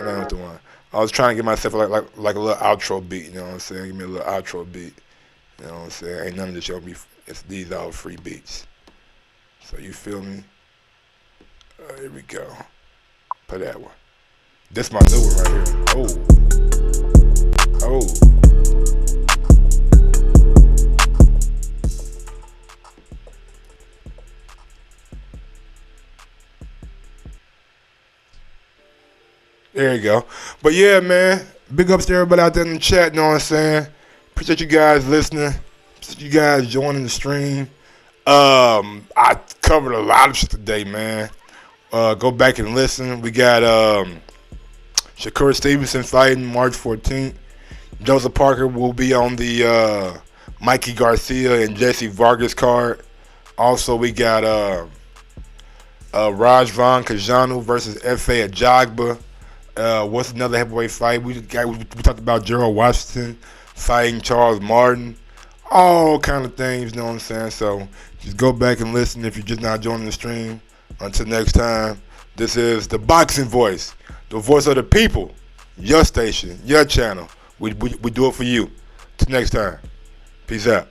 That ain't the one. I was trying to get myself like a little outro beat, you know what I'm saying? Give me a little outro beat. You know what I'm saying? Ain't none of this show me. These all free beats. So you feel me? Here we go. Play that one. This my new one right here. Oh. There you go. But yeah, man. Big ups to everybody out there in the chat, you know what I'm saying? Appreciate you guys listening. Appreciate you guys joining the stream. I covered a lot of shit today, man. Go back and listen. We got Shakur Stevenson fighting March 14th. Joseph Parker will be on the Mikey Garcia and Jesse Vargas card. Also, we got Rajvan Kajanu versus F.A. Ajagba. What's another heavyweight fight? We talked about Gerald Washington fighting Charles Martin. All kind of things, you know what I'm saying? So just go back and listen if you're just not joining the stream. Until next time, this is the Boxing Voice, the voice of the people, your station, your channel. We do it for you. Till next time, peace out.